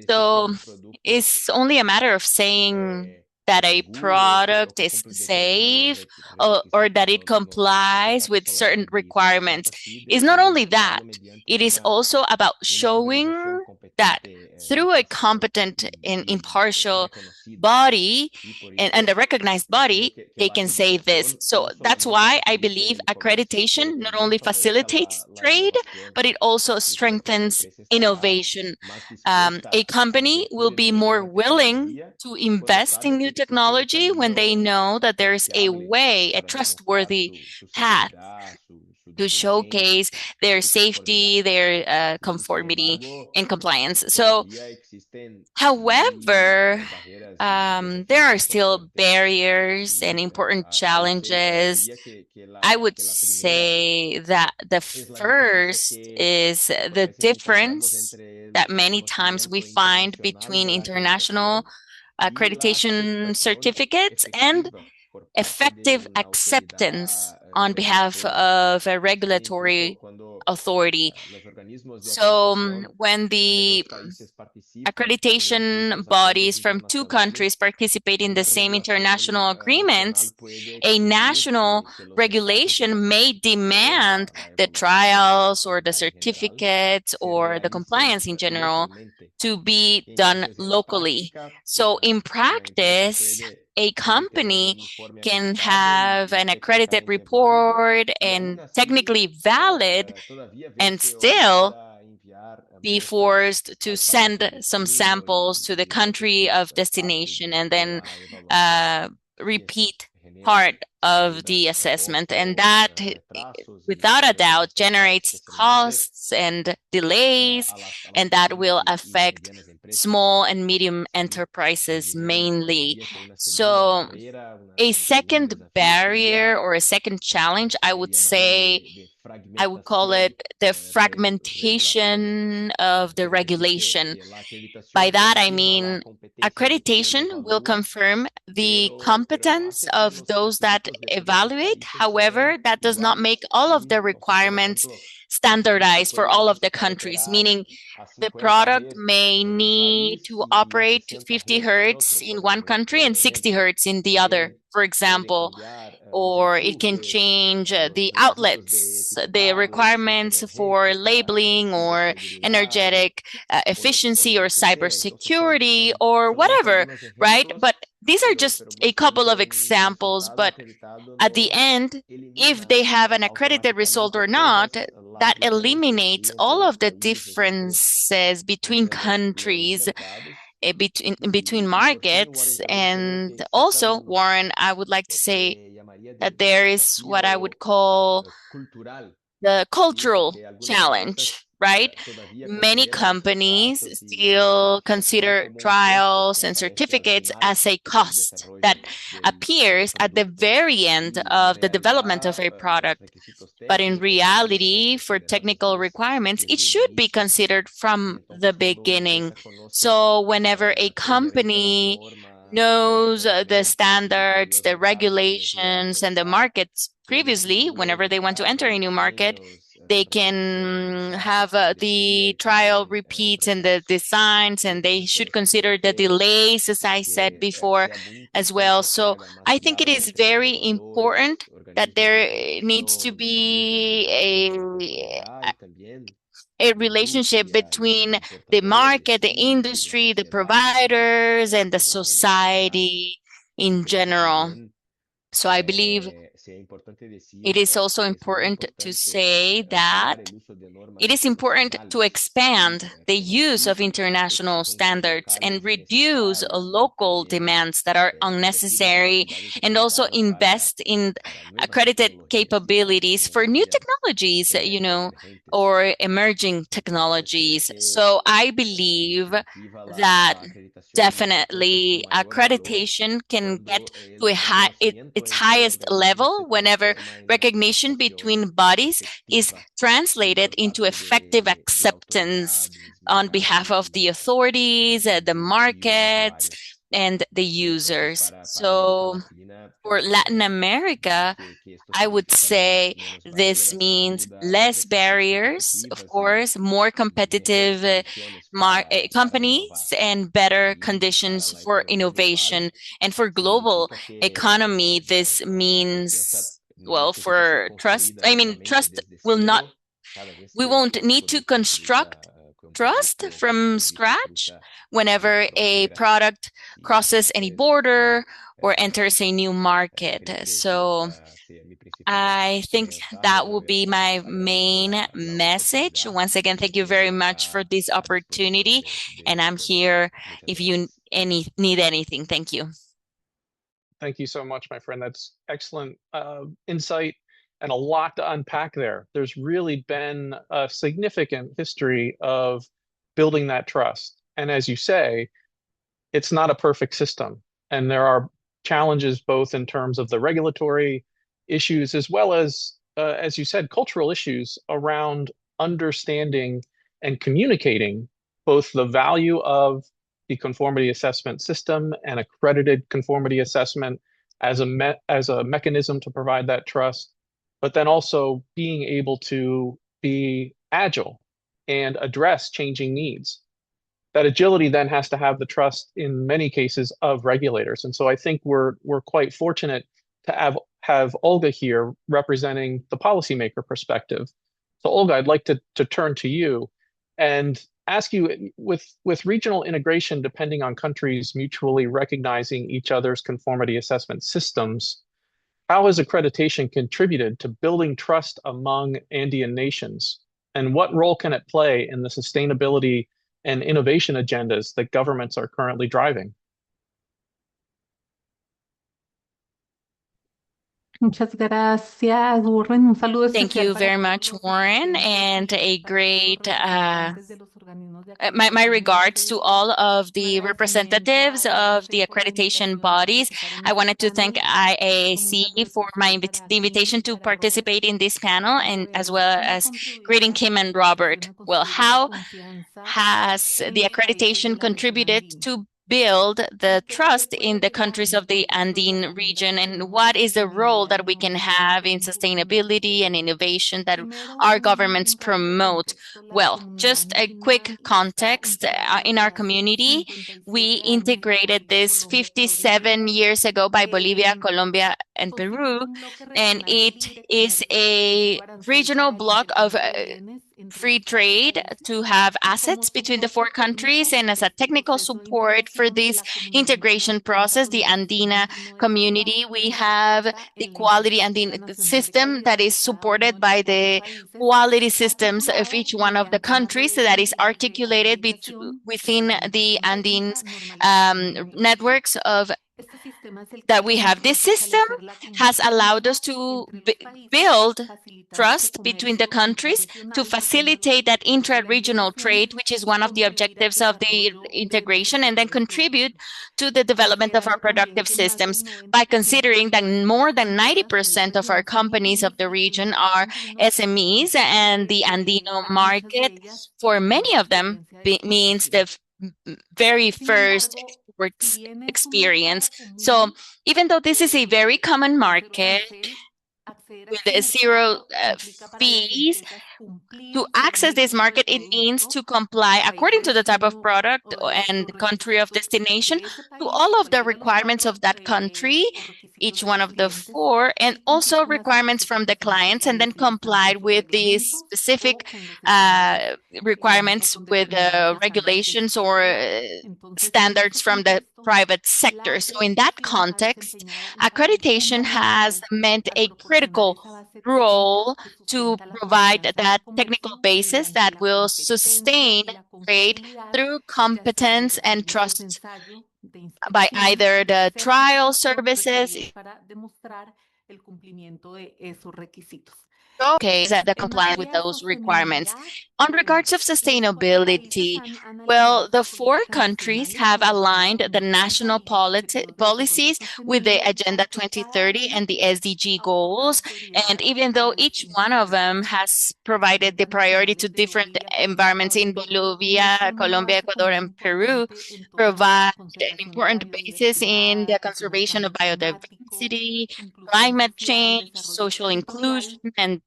So it's only a matter of saying that a product is safe or that it complies with certain requirements. It's not only that, it is also about showing that through a competent and impartial body and a recognized body, they can say this. So that's why I believe accreditation not only facilitates trade, but it also strengthens innovation. A company will be more willing to invest in new technology when they know that there's a way, a trustworthy path to showcase their safety, their conformity and compliance. So, however, there are still barriers and important challenges. I would say that the first is the difference that many times we find between international accreditation certificates and effective acceptance on behalf of a regulatory authority. So when the accreditation bodies from two countries participate in the same international agreements, a national regulation may demand the trials or the certificates or the compliance in general to be done locally. So in practice, a company can have an accredited report and technically valid and still be forced to send some samples to the country of destination and then repeat part of the assessment. And that, without a doubt, generates costs and delays, and that will affect small and medium enterprises mainly. So a second barrier or a second challenge, I would say, I would call it the fragmentation of the regulation. By that, I mean accreditation will confirm the competence of those that evaluate. However, that does not make all of the requirements standardized for all of the countries, meaning the product may need to operate 50 hertz in one country and 60 hertz in the other, for example, or it can change the outlets, the requirements for labeling or energetic efficiency or cybersecurity or whatever, right? But these are just a couple of examples, but at the end, if they have an accredited result or not, that eliminates all of the differences between countries, between markets. And also, Warren, I would like to say that there is what I would call the cultural challenge, right? Many companies still consider trials and certificates as a cost that appears at the very end of the development of a product. But in reality, for technical requirements, it should be considered from the beginning. So whenever a company knows the standards, the regulations, and the markets previously, whenever they want to enter a new market, they can have the trial repeats and the designs, and they should consider the delays, as I said before, as well. So I think it is very important that there needs to be a relationship between the market, the industry, the providers, and the society in general. So I believe it is also important to say that it is important to expand the use of international standards and reduce local demands that are unnecessary, and also invest in accredited capabilities for new technologies, or emerging technologies. So I believe that definitely accreditation can get to its highest level whenever recognition between bodies is translated into effective acceptance on behalf of the authorities, the markets, and the users. So for Latin America, I would say this means less barriers, of course, more competitive companies, and better conditions for innovation. And for global economy, this means, well, for trust, trust will not, we won't need to construct trust from scratch whenever a product crosses any border or enters a new market. So I think that will be my main message. Once again, thank you very much for this opportunity, and I'm here if you need anything. Thank you. Thank you so much, my friend. That's excellent insight and a lot to unpack there. There's really been a significant history of building that trust. And as you say, it's not a perfect system. And there are challenges both in terms of the regulatory issues as well as you said, cultural issues around understanding and communicating both the value of the conformity assessment system and accredited conformity assessment as a mechanism to provide that trust, but then also being able to be agile and address changing needs. That agility then has to have the trust in many cases of regulators. And so I think we're quite fortunate to have Olga here representing the policymaker perspective. So Olga, I'd like to turn to you and ask you, with regional integration depending on countries mutually recognizing each other's conformity assessment systems, how has accreditation contributed to building trust among Andean nations? And what role can it play in the sustainability and innovation agendas that governments are currently driving? Muchas gracias, Warren. Un saludo Thank especial you para very todos much, los Warren, asistentes and y a para todos great los representantes de los organismos de my regards acreditación to all of y the un representatives agradecimiento a of the Bajo por la accreditation invitación a bodies. participar en I este wanted to thank panel. Un IAAC saludo for my especial para the Kim invitation y to para Robert. participate in this panel, and as Bueno, well ¿cómo as contribuyó greeting la Kim and acreditación Robert. a Well, construir esa how confianza has en the los países de accreditation la región contributed andina? to build the Usted trust in the recuerda countries of the entonces los Andine region, and recomendadores what de is the role sostenibilidad that y we can confianza have que in impulsan nuestros sustainability and gobiernos? innovation that Primero, our governments rápido promote? contexto. La Well, comunidad just a quick andina está context. integrada In desde our hace community, 57 we años por integrated Bolivia, this Colombia, Ecuador y 57 Perú. years ago by Bolivia, Colombia, and Constituye Peru, un bloque and regional de it libre is comercio, a libre arancel regional para el block of intercambio de bienes entre free los cuatro trade países. to have Y como assets between the four soporte countries, técnico and as de a este technical proceso de support for integración, this la Comunidad Andina integration cuenta process, con the el Sistema Andina Andino de Calidad community, we y have soporta the el quality Instituto and the Nacional de system that Calidad is de cada uno de supported los by cuatro the países, quality systems of articulado each one of the mediante una countries red that is unitaria de articulated acreditación, within the certificación técnica, Andenes normalización y homologación. networks of Este that we have. This system has allowed us to build trust between the countries to facilitate that intra-regional trade, which is one of the objectives of the integration, and then contribute to the development of our productive systems by considering that more than 90% of our companies of the region are SMEs, and the Andino market, for many of them, means the very first experience. So even though this is a very common market with zero fees, to access this market, it means to comply, according to the type of product and country of destination, to all of the requirements of that country, each one of the four, and also requirements from the clients, and then comply with these specific requirements with regulations or standards from the private sector. So in that context, accreditation has meant a critical role to provide that technical basis that will sustain trade through competence and trust by either the trial services, okay, that the compliance with those requirements. On regards of sustainability, well, the four countries have aligned the national policies with the Agenda 2030 and the SDG goals. And even though each one of them has provided the priority to different environments in Bolivia, Colombia, Ecuador, and Peru, provide an important basis in the conservation of biodiversity, climate change, social inclusion, and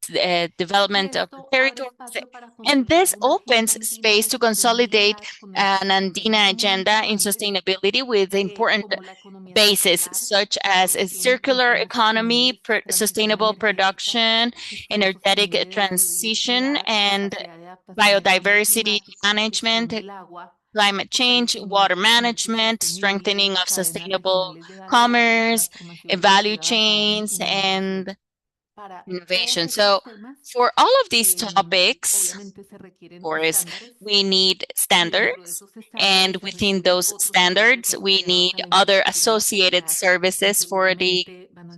development of territories. And this opens space to consolidate an Andina agenda in sustainability with important bases such as a circular economy, sustainable production, energetic transition, and biodiversity management, climate change, water management, strengthening of sustainable commerce, value chains, and innovation. So for all of these topics, of course, we need standards, and within those standards, we need other associated services for the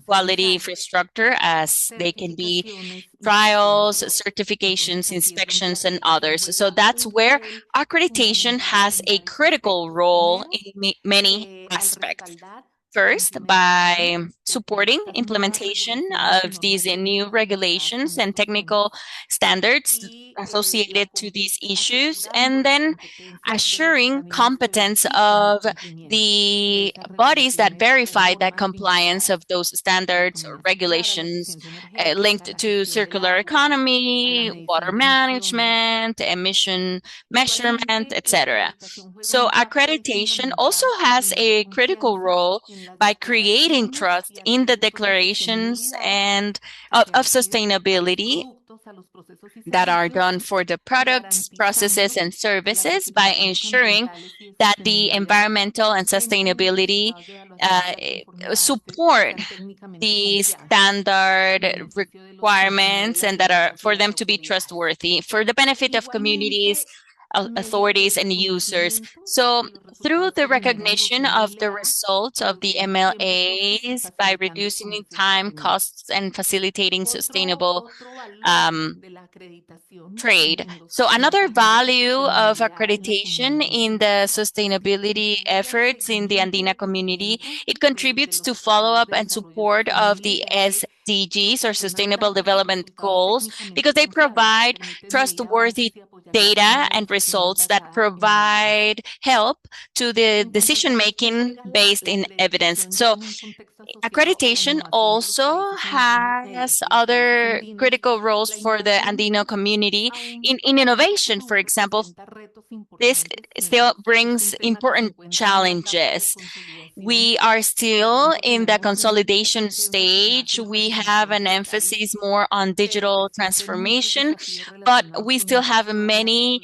quality infrastructure, as they can be trials, certifications, inspections, and others. So that's where accreditation has a critical role in many aspects. First, by supporting implementation of these new regulations and technical standards associated to these issues, and then assuring competence of the bodies that verify that compliance of those standards or regulations linked to circular economy, water management, emission measurement, etc. So accreditation also has a critical role by creating trust in the declarations and of sustainability that are done for the products, processes, and services, by ensuring that the environmental and sustainability support the standard requirements and that are for them to be trustworthy for the benefit of communities, authorities, and users. So through the recognition of the results of the MLAs by reducing time, costs, and facilitating sustainable trade. So another value of accreditation in the sustainability efforts in the Andina community, it contributes to follow-up and support of the SDGs, or Sustainable Development Goals, because they provide trustworthy data and results that provide help to the decision-making based in evidence. So accreditation also has other critical roles for the Andino community in innovation. For example, this still brings important challenges. We are still in the consolidation stage. We have an emphasis more on digital transformation, but we still have many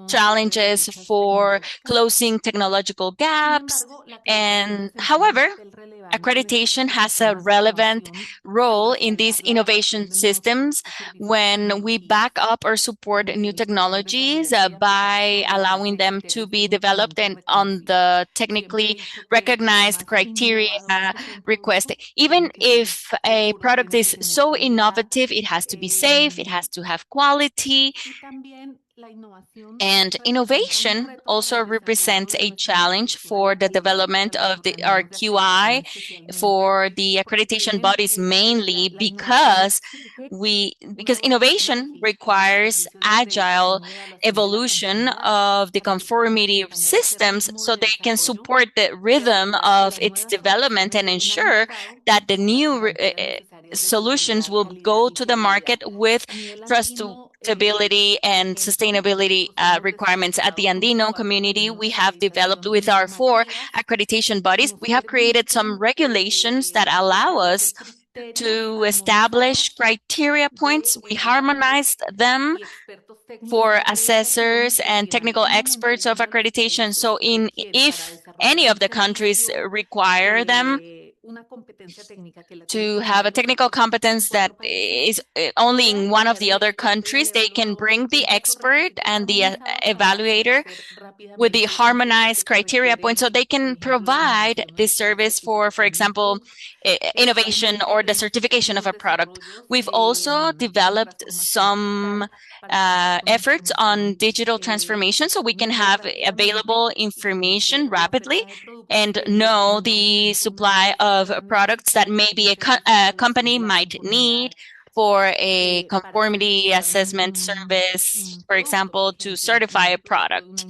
challenges for closing technological gaps. And however, accreditation has a relevant role in these innovation systems when we back up or support new technologies by allowing them to be developed and on the technically recognized criteria requested. Even if a product is so innovative, it has to be safe, it has to have quality. And innovation also represents a challenge for the development of our QI for the accreditation bodies, mainly because innovation requires agile evolution of the conformity systems so they can support the rhythm of its development and ensure that the new solutions will go to the market with trustability and sustainability requirements. At the Andino community, we have developed with our 4 accreditation bodies, we have created some regulations that allow us to establish criteria points. We harmonized them for assessors and technical experts of accreditation. So if any of the countries require them to have a technical competence that is only in one of the other countries, they can bring the expert and the evaluator with the harmonized criteria points so they can provide this service for example, innovation or the certification of a product. We've also developed some efforts on digital transformation so we can have available information rapidly and know the supply of products that maybe a company might need for a conformity assessment service, for example, to certify a product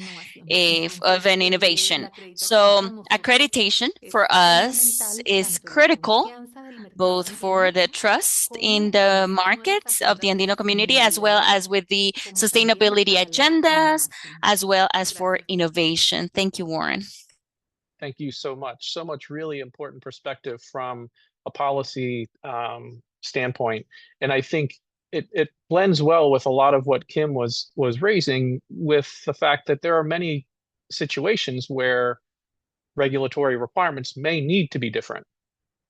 of an innovation. So accreditation for us is critical, both for the trust in the markets of the Andino community, as well as with the sustainability agendas, as well as for innovation. Thank you, Warren. Thank you so much. So much really important perspective from a policy standpoint. And I think it blends well with a lot of what Kim was raising, with the fact that there are many situations where regulatory requirements may need to be different.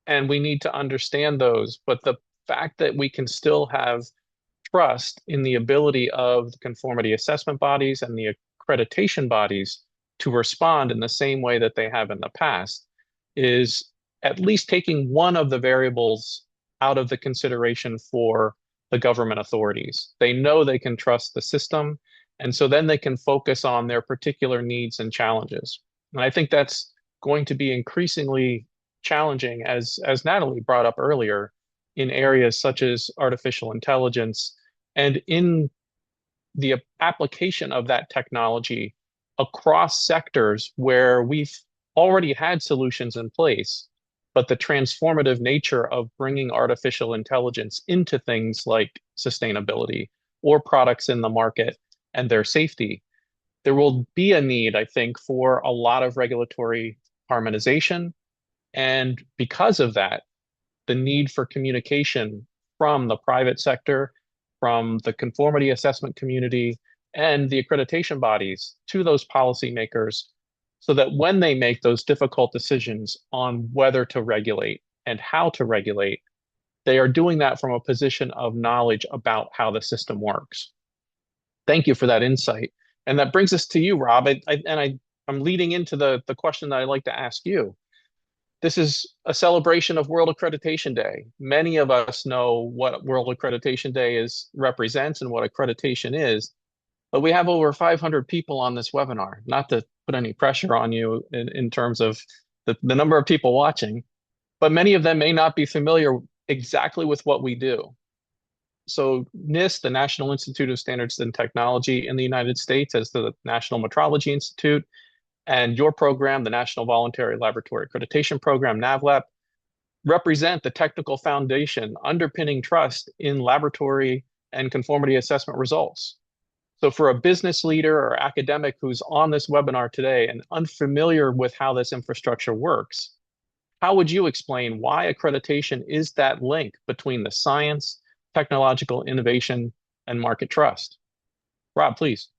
And we need to understand those. But the fact that we can still have trust in the ability of the conformity assessment bodies and the accreditation bodies to respond in the same way that they have in the past is at least taking one of the variables out of the consideration for the government authorities. They know they can trust the system, and so then they can focus on their particular needs and challenges. And I think that's going to be increasingly challenging, as Natalie brought up earlier, in areas such as artificial intelligence and in the application of that technology across sectors where we've already had solutions in place, but the transformative nature of bringing artificial intelligence into things like sustainability or products in the market and their safety, there will be a need, I think, for a lot of regulatory harmonization. And because of that, the need for communication from the private sector, from the conformity assessment community, and the accreditation bodies to those policymakers, so that when they make those difficult decisions on whether to regulate and how to regulate, they are doing that from a position of knowledge about how the system works. Thank you for that insight. And that brings us to you, Rob. I'm leading into the question that I'd like to ask you. This is a celebration of World Accreditation Day. Many of us know what World Accreditation Day represents and what accreditation is, but we have over 500 people on this webinar. Not to put any pressure on you in terms of the number of people watching, but many of them may not be familiar exactly with what we do. So NIST, the National Institute of Standards and Technology in the United States, as the National Metrology Institute, and your program, the National Voluntary Laboratory Accreditation Program, NAVLAP, represent the technical foundation underpinning trust in laboratory and conformity assessment results. So for a business leader or academic who's on this webinar today and unfamiliar with how this infrastructure works, how would you explain why accreditation is that link between the science, technological innovation, and market trust? Rob, please.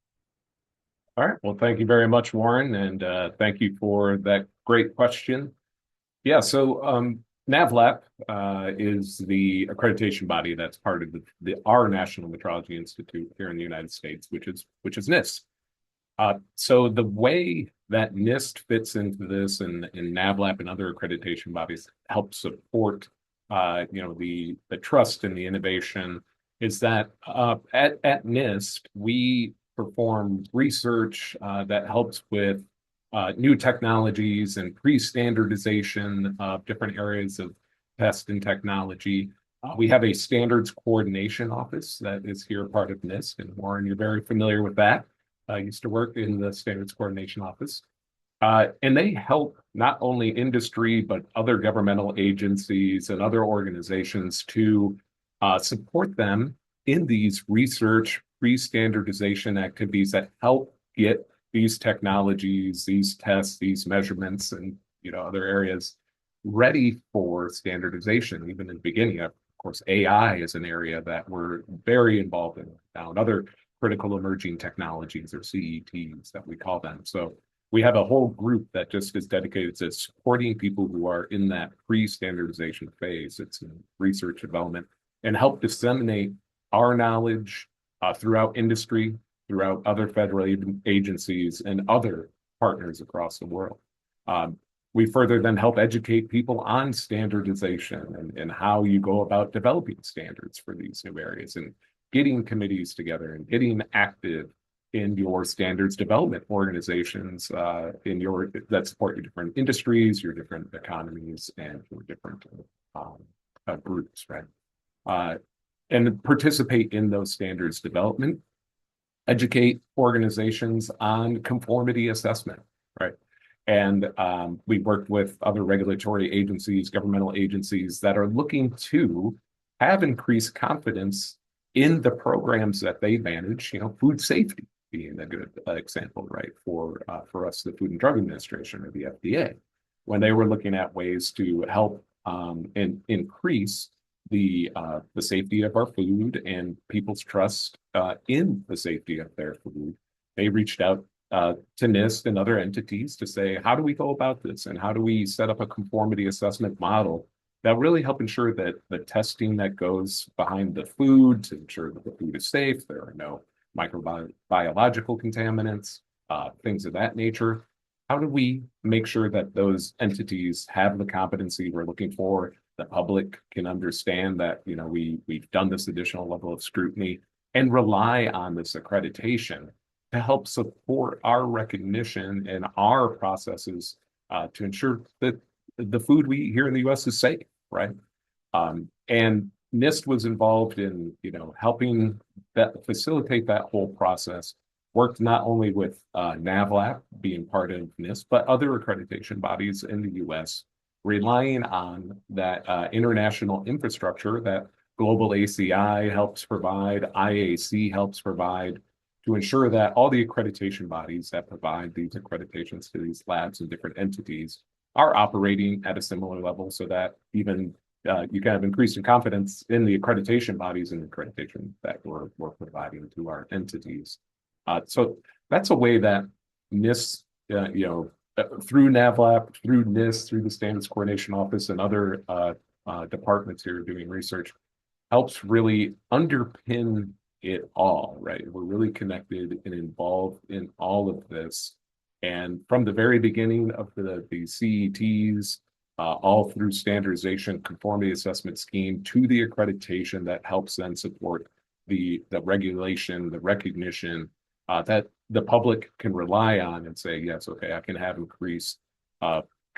All right. Well, thank you very much, Warren, and thank you for that great question. Yeah, so NAVLAP is the accreditation body that's part of our National Metrology Institute here in the United States, which is NIST. So the way that NIST fits into this and NAVLAP and other accreditation bodies help support the trust and the innovation is that at NIST we perform research that helps with new technologies and pre-standardization of different areas of test and technology. We have a standards coordination office that is here part of NIST, and Warren, you're very familiar with that. I used to work in the standards coordination office. And they help not only industry, but other governmental agencies and other organizations to support them in these research pre-standardization activities that help get these technologies, these tests, these measurements, and other areas ready for standardization. Even in the beginning, of course, AI is an area that we're very involved in now, and other critical emerging technologies, or CETs that we call them. So we have a whole group that just is dedicated to supporting people who are in that pre-standardization phase. It's in research development, and help disseminate our knowledge throughout industry, throughout other federal agencies and other partners across the world. We further then help educate people on standardization and how you go about developing standards for these new areas, and getting committees together and getting active in your standards development organizations that support your different industries, your different economies, and your different groups, right? And participate in those standards development, educate organizations on conformity assessment, right? And we worked with other regulatory agencies, governmental agencies that are looking to have increased confidence in the programs that they manage, food safety being a good example, right? For us, the Food and Drug Administration, or the FDA, when they were looking at ways to help and increase the safety of our food and people's trust in the safety of their food, they reached out to NIST and other entities to say, how do we go about this? And how do we set up a conformity assessment model that really help ensure that the testing that goes behind the food to ensure that the food is safe, there are no microbiological contaminants, things of that nature. How do we make sure that those entities have the competency we're looking for? The public can understand that we've done this additional level of scrutiny and rely on this accreditation to help support our recognition and our processes to ensure that the food we eat here in the U.S. is safe, right? And NIST was involved in helping facilitate that whole process. Worked not only with NAVLAP being part of NIST, but other accreditation bodies in the U.S. relying on that international infrastructure that Global ACI helps provide, IAC helps provide, to ensure that all the accreditation bodies that provide these accreditations to these labs and different entities are operating at a similar level, so that even you can have increasing confidence in the accreditation bodies and accreditation that we're providing to our entities. So that's a way that NIST, through NAVLAP, through NIST, through the Standards Coordination Office and other departments here doing research, helps really underpin it all, right? We're really connected and involved in all of this. And from the very beginning of the CETs, all through standardization, conformity assessment scheme, to the accreditation that helps then support the regulation, the recognition that the public can rely on and say, yes, okay, I can have increased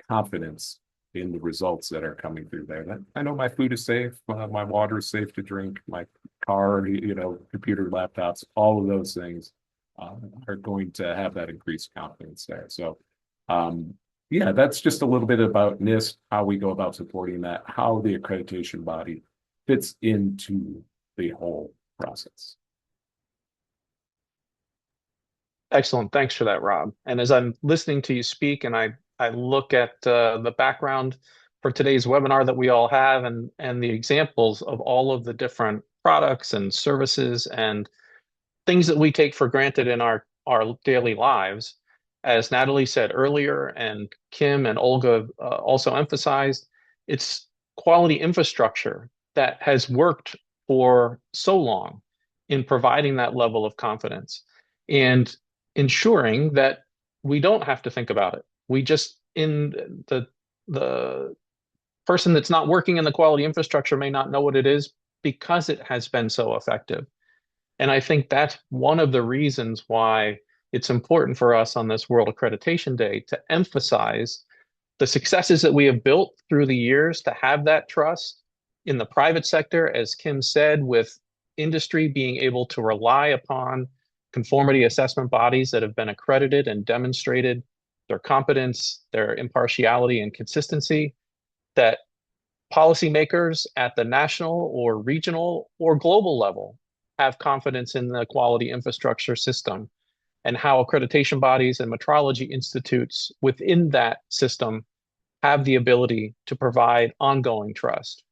confidence in the results that are coming through there. That I know my food is safe, my water is safe to drink, my car, computer, laptops, all of those things are going to have that increased confidence there. So yeah, that's just a little bit about NIST, how we go about supporting that, how the accreditation body fits into the whole process. Excellent. Thanks for that, Rob. And as I'm listening to you speak, and I look at the background for today's webinar that we all have, and the examples of all of the different products and services and things that we take for granted in our daily lives. As Natalie said earlier, and Kim and Olga also emphasized, it's quality infrastructure that has worked for so long in providing that level of confidence and ensuring that we don't have to think about it. We just, in the person that's not working in the quality infrastructure may not know what it is because it has been so effective. And I think that's one of the reasons why it's important for us on this World Accreditation Day to emphasize the successes that we have built through the years to have that trust in the private sector, as Kim said, with industry being able to rely upon conformity assessment bodies that have been accredited and demonstrated their competence, their impartiality and consistency, that policymakers at the national or regional or global level have confidence in the quality infrastructure system, and how accreditation bodies and metrology institutes within that system have the ability to provide ongoing trust.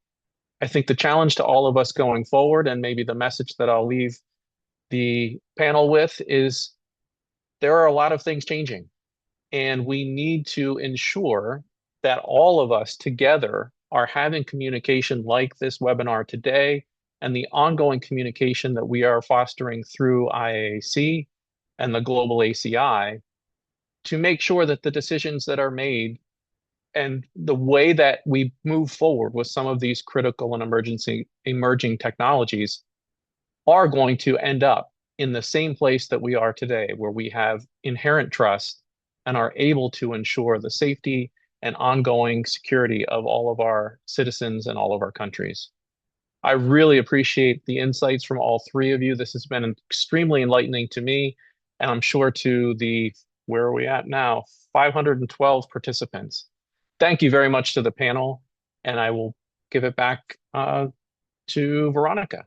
I think the challenge to all of us going forward, and maybe the message that I'll leave the panel with, is there are a lot of things changing, and we need to ensure that all of us together are having communication like this webinar today and the ongoing communication that we are fostering through IAAC and the global ACI to make sure that the decisions that are made and the way that we move forward with some of these critical and emerging technologies are going to end up in the same place that we are today, where we have inherent trust and are able to ensure the safety and ongoing security of all of our citizens and all of our countries. I really appreciate the insights from all three of you. This has been extremely enlightening to me, and I'm sure to the, where are we at now, 512 participants. Thank you very much to the panel, and I will give it back to Veronica.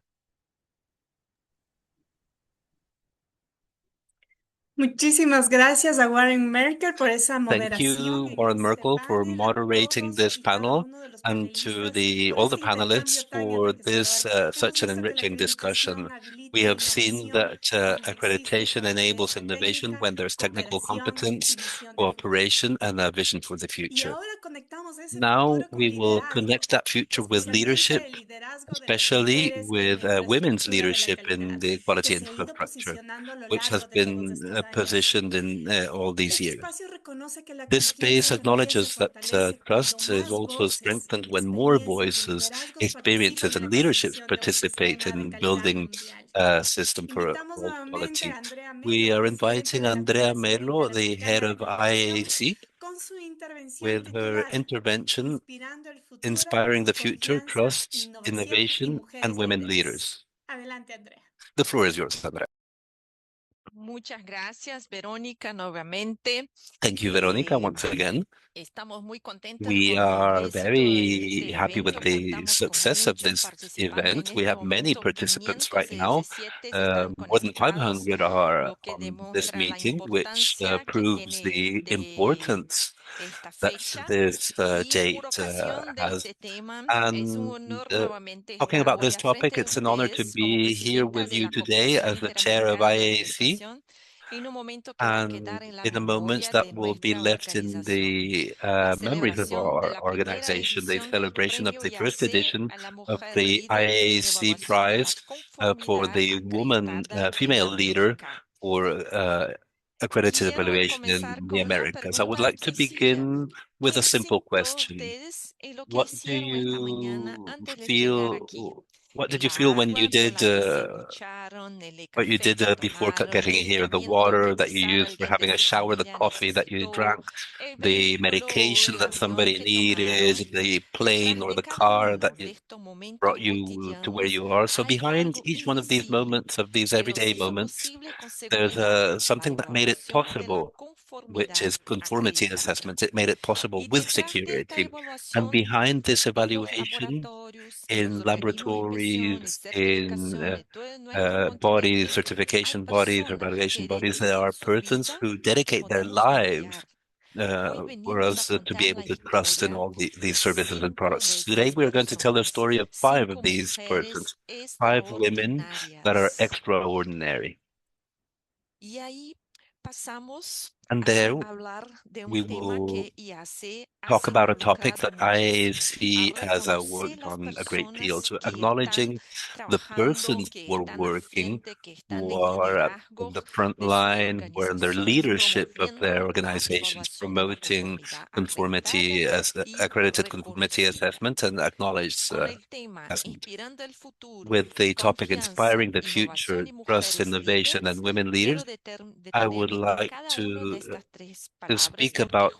Muchísimas gracias a Warren Merkel por esa Thank moderación you, en Warren este Merkel, for panel, a moderating todos this y cada panel, uno de los and to panelistas por all the ese intercambio panelists tan for this enriquecedor. Hemos such an visto que la enriching discussion. acreditación habilita We la have seen innovación that cuando se existe accreditation estrategia enables innovation estratégica, when there's technical cooperación competence, y visión de futuro. cooperation, and a vision for the Y future. ahora conectamos ese Now futuro con we will liderazgo, connect that future with especialmente leadership, el liderazgo de las especially mujeres en with la women's infraestructura de la leadership in calidad, the que quality se ha ido infrastructure, posicionando a lo which has largo de todos been estos años. positioned in all these Este years. espacio reconoce que la This confianza space se enriquece y acknowledges that fortalece cuando trust is más also voces, strengthened when more experiencias y voices, liderazgos experiences, participan en and la leaderships construcción de un participate sistema de in calidad building mundial. a system for Invitamos all nuevamente quality. a Andrea We Melo, are presidente inviting de la Andrea Comisión Melo, the head Interamericana de of Acreditación, IAAC, con su intervención with her titulada intervention Inspirando el futuro, Inspiring the Future, Confianza, Trust, Innovación y Innovation, and Mujeres Women Líderes. Leaders. Adelante, Andrea. The floor is yours, Andrea. Muchas gracias, Verónica, nuevamente. Thank you, Veronica, once again. Estamos muy contentas We con el are éxito de very este happy with evento. the Contamos con success of muchos this participantes en event. We este have many momento. participants right now. 517 están More than conectados, 500 are lo que on this demuestra la meeting, which importancia que proves tiene the importance esta that fecha. this Y por date ocasión de has. este tema, es un And honor nuevamente talking estar about hoy this al topic, frente de it's an honor to ustedes como be here presidenta with de you la today Cooperación as the chair of Interamericana de IAC. Acreditación, en un momento que va a quedar And en la in the moments memoria that de will be nuestra left in organización. the La memories of celebración de our la primera organization, the edición del celebration of Premio the first IAC edition a la of mujer the líder en IAC evaluación de la prize for conformidad the woman acreditada en female leader América. for accredited Quiero evaluation comenzar in the con una Americas. I would pregunta like to sencilla. begin with a ¿Qué simple sintió question. ustedes en lo que What do hicieron esta mañana you antes de llegar aquí? feel? What did El you feel when you agua con did la que se ducharon, el what you café did que before tomaron, getting el here, the medicamento que water that you quizá used for alguien de having a su shower, the familia coffee that you necesitó, drank, el the vehículo o medication el that avión somebody que tomaron. needed, the plane Detrás or de the cada car uno that de estos momentos brought you to where cotidianos you are. So hay behind algo each one of these invisible, moments, of these pero everyday sí moments, posible con there's seguridad, la something that made it evaluación de la possible, which conformidad is conformity acreditada. assessment. It made it possible Y with detrás de esta security. And evaluación, behind this en los evaluation, laboratorios, en los in organismos de inspección y laboratories, certificación in de todo nuestro bodies, continente, hay certification bodies, or personas validation que bodies, there dedican are su persons vida who a dedicate their podernos lives confiar. Hoy for venimos a us to be contar able la to trust in historia all de these services and 5 de products. Today, esas we are going to tell the personas, story of 5 of 5 these mujeres persons, 5 women that are extraordinarias. extraordinary. And there we will talk about a topic that I see has worked on a great deal. So acknowledging the persons who are working, who are in the front line, who are in their leadership of their organizations, promoting conformity as accredited conformity assessment and acknowledged assessment. With the topic inspiring the future, trust, innovation, and women leaders, I would like to speak about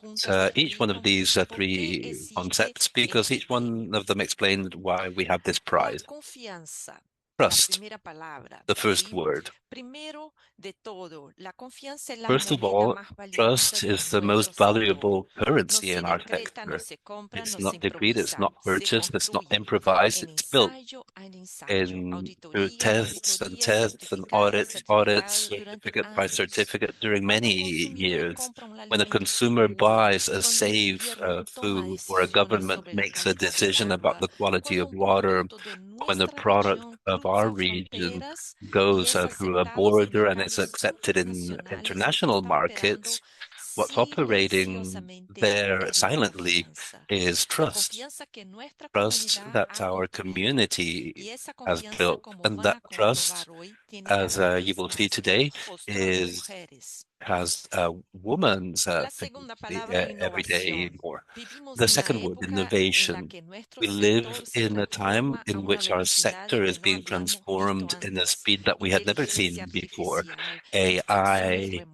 each one of these three concepts because each one of them explained why we have this prize. Trust, the first word. First of all, trust is the most valuable currency in our sector. It's not decreed, it's not purchased, it's not improvised, it's built through tests and audits, certificate by certificate during many years. When a consumer buys a safe food or a government makes a decision about the quality of water, when a product of our region goes through a border and it's accepted in international markets, what's operating there silently is trust. Trust that our community has built. And that trust, as you will see today, has a woman's every day more. The second word, innovation. We live in a time in which our sector is being transformed in a speed that we had never seen before. AI,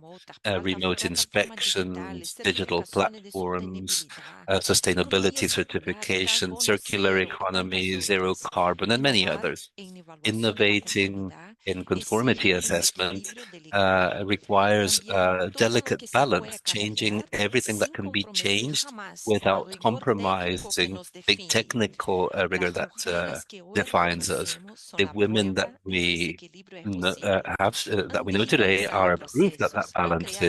remote inspections, digital platforms, sustainability certification, circular economy, zero carbon, and many others. Innovating in conformity assessment requires a delicate balance, changing everything that can be changed without compromising the technical rigor that defines us. The women that we that we know today are proof that that balance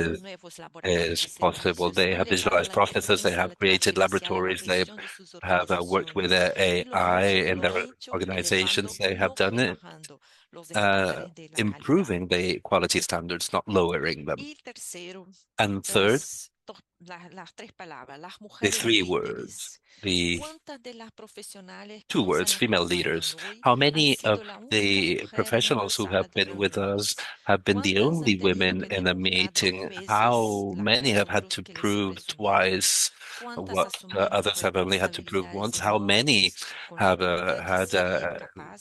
is possible. They have visualized processes, they have created laboratories, they have worked with AI in their organizations, they have done it, improving the quality standards, not lowering them. And third, the three words, the two words, female leaders. How many of the professionals who have been with us have been the only women in a meeting? How many have had to prove twice what others have only had to prove once? How many have had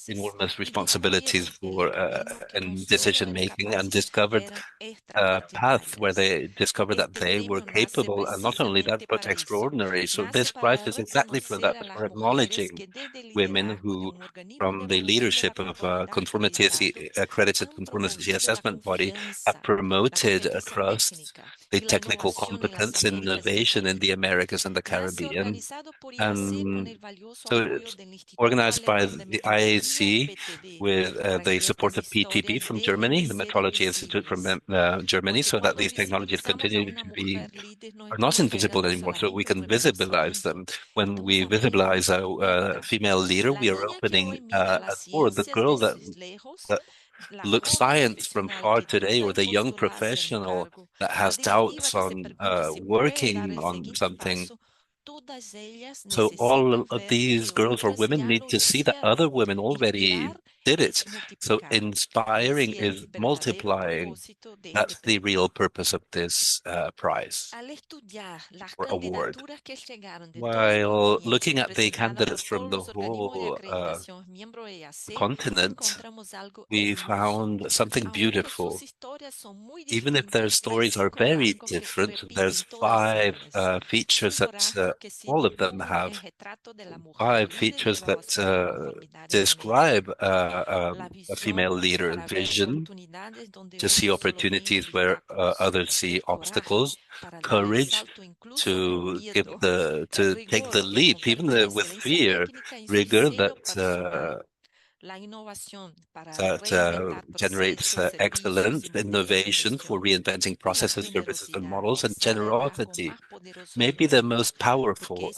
enormous responsibilities for in decision making and discovered a path where they discovered that they were capable, and not only that, but extraordinary. So this prize is exactly for that, for acknowledging women who, from the leadership of accredited conformity assessment body, have promoted trust, the technical competence, innovation in the Americas and the Caribbean. And so it's organized by the IAC with the support of PTB from Germany, the Metrology Institute from Germany, so that these technologies continue to be are not invisible anymore, so we can visibilize them. When we visibilize a female leader, we are opening a door. The girl that looks science from far today, or the young professional that has doubts on working on something. So all of these girls or women need to see that other women already did it. So inspiring is multiplying. That's the real purpose of this prize or award. While looking at the candidates from the whole continent, we found something beautiful. Even if their stories are very different, there's five features that all of them have. Five features that describe a female leader: vision, to see opportunities where others see obstacles; courage, to take the leap, even with fear; rigor, that that generates excellence, innovation for reinventing processes, services, and models, and generosity. Maybe the most powerful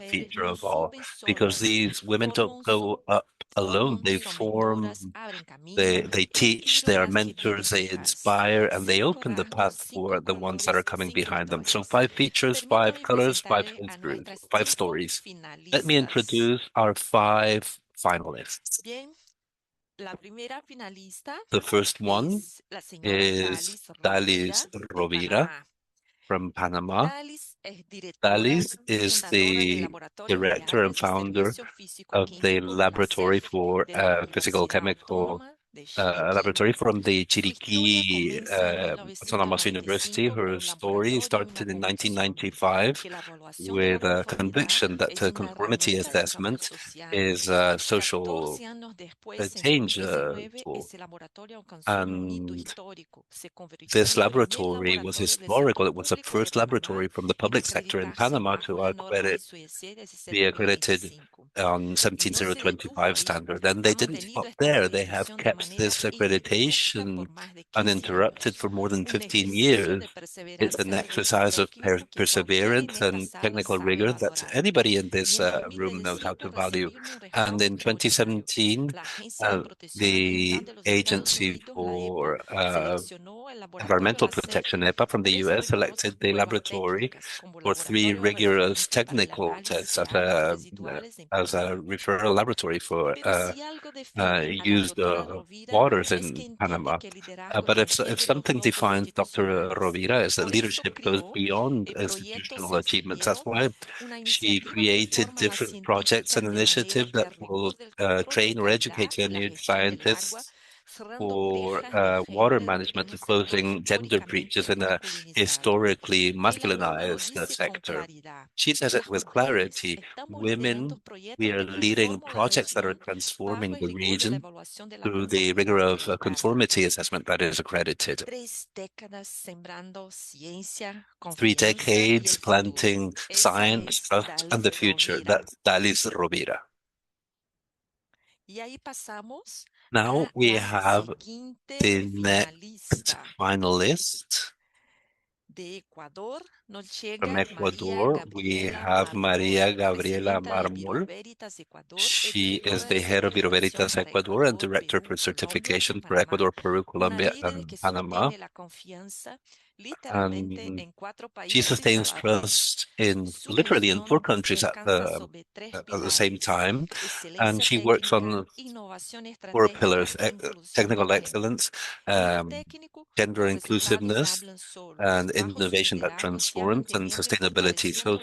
feature of all, because these women don't go up alone. They form, they teach, they are mentors, they inspire, and they open the path for the ones that are coming behind them. So 5 features, 5 colors, 5 histories, 5 stories. Let me introduce our 5 finalists. The first one is Dalis Rovira from Panama. Dalis is the director and founder of the Laboratory for Physical Chemical Laboratory from the Chiriquí Autonomous University. Her story started in 1995 with a conviction that conformity assessment is a social change tool. And this laboratory was historical. It was the first laboratory from the public sector in Panama to be accredited on 17025 standard. And they didn't stop there. They have kept this accreditation uninterrupted for more than 15 years. It's an exercise of perseverance and technical rigor that anybody in this room knows how to value. And in 2017, the Agency for Environmental Protection, EPA, from the US selected the laboratory for 3 rigorous technical tests as a referral laboratory for used waters in Panama. But if something defines Dr. Rovira is that leadership goes beyond institutional achievements. That's why she created different projects and initiatives that will train or educate new scientists for water management and closing gender breaches in a historically masculinized sector. She says it with clarity. Women, we are leading projects that are transforming the region through the rigor of conformity assessment that is accredited. 3 decades planting science, trust, and the future. That's Dalis Rovira. Now we have the next finalist. From Ecuador, we have Maria Gabriela Marmol. She is the head of Viro Veritas Ecuador and director for certification for Ecuador, Peru, Colombia, and Panama. And she sustains trust literally in 4 countries at the same time. And she works on 4 pillars: technical excellence, gender inclusiveness, and innovation that transforms, and sustainability. So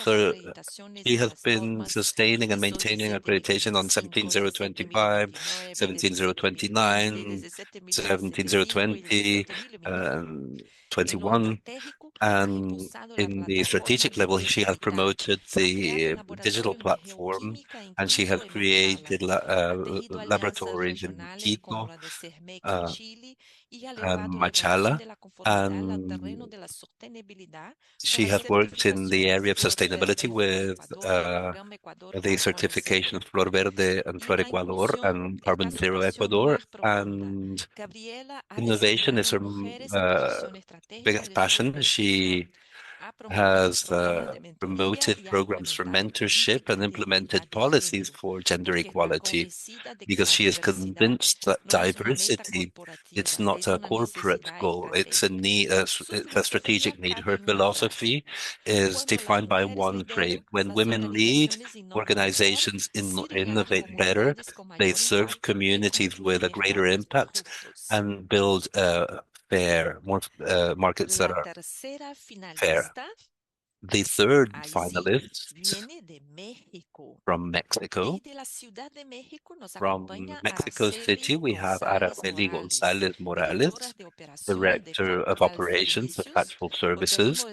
she has been sustaining and maintaining accreditation on 17025, 17029, 17020, 21. And in the strategic level, she has promoted the digital platform, and she has created laboratories in Quito and Machala. And she has worked in the area of sustainability with the certifications Flor Verde and Flor Ecuador and Carbon Zero Ecuador. And innovation is her biggest passion. She has promoted programs for mentorship and implemented policies for gender equality, because she is convinced that diversity, it's not a corporate goal, it's a need, it's a strategic need. Her philosophy is defined by one phrase: when women lead, organizations innovate better, they serve communities with a greater impact, and build more markets that are fair. The third finalist from Mexico. From Mexico City, we have Araceli González Morales, Director of Operations of Factual Services,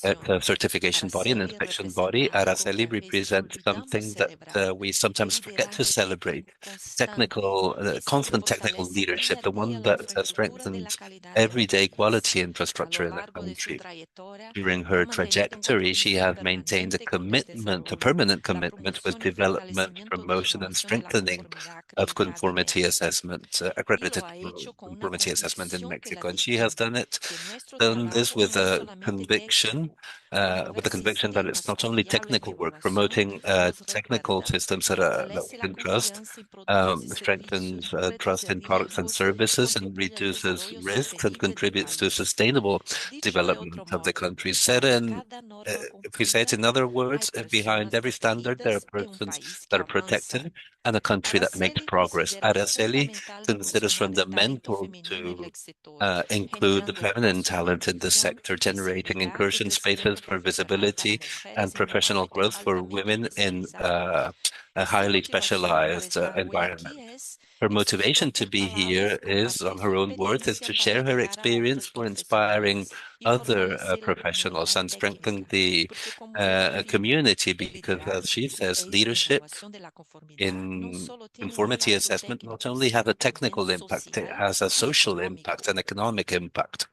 a certification body and inspection body. Araceli represents something that we sometimes forget to celebrate: constant technical leadership, the one that strengthens everyday quality infrastructure in the country. During during her trajectory, she has maintained a commitment, a permanent commitment with development, promotion, and strengthening of conformity assessment, accredited conformity assessment in Mexico. And she has done this with a conviction, that it's not only technical work, promoting technical systems that we can trust, strengthens trust in products and services, and reduces risks and contributes to sustainable development of the country. If we say it in other words, behind every standard, there are persons that are protected and a country that makes progress. Araceli considers fundamental to include the feminine talent in the sector, generating incursion spaces for visibility and professional growth for women in a highly specialized environment. Her motivation to be here is, on her own words, is to share her experience for inspiring other professionals and strengthen the community, because, as she says, leadership in conformity assessment not only has a technical impact, it has a social impact and economic impact.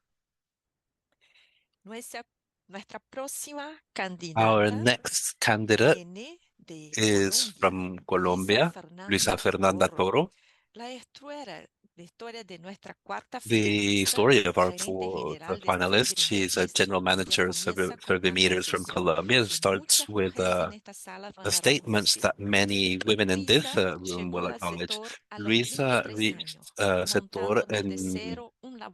Our next candidate is from Colombia, Luisa Fernanda Toro. The story of our four finalists, she's a general manager of survey meters from Colombia, starts with statements that many women in this room will acknowledge. Luisa reached sector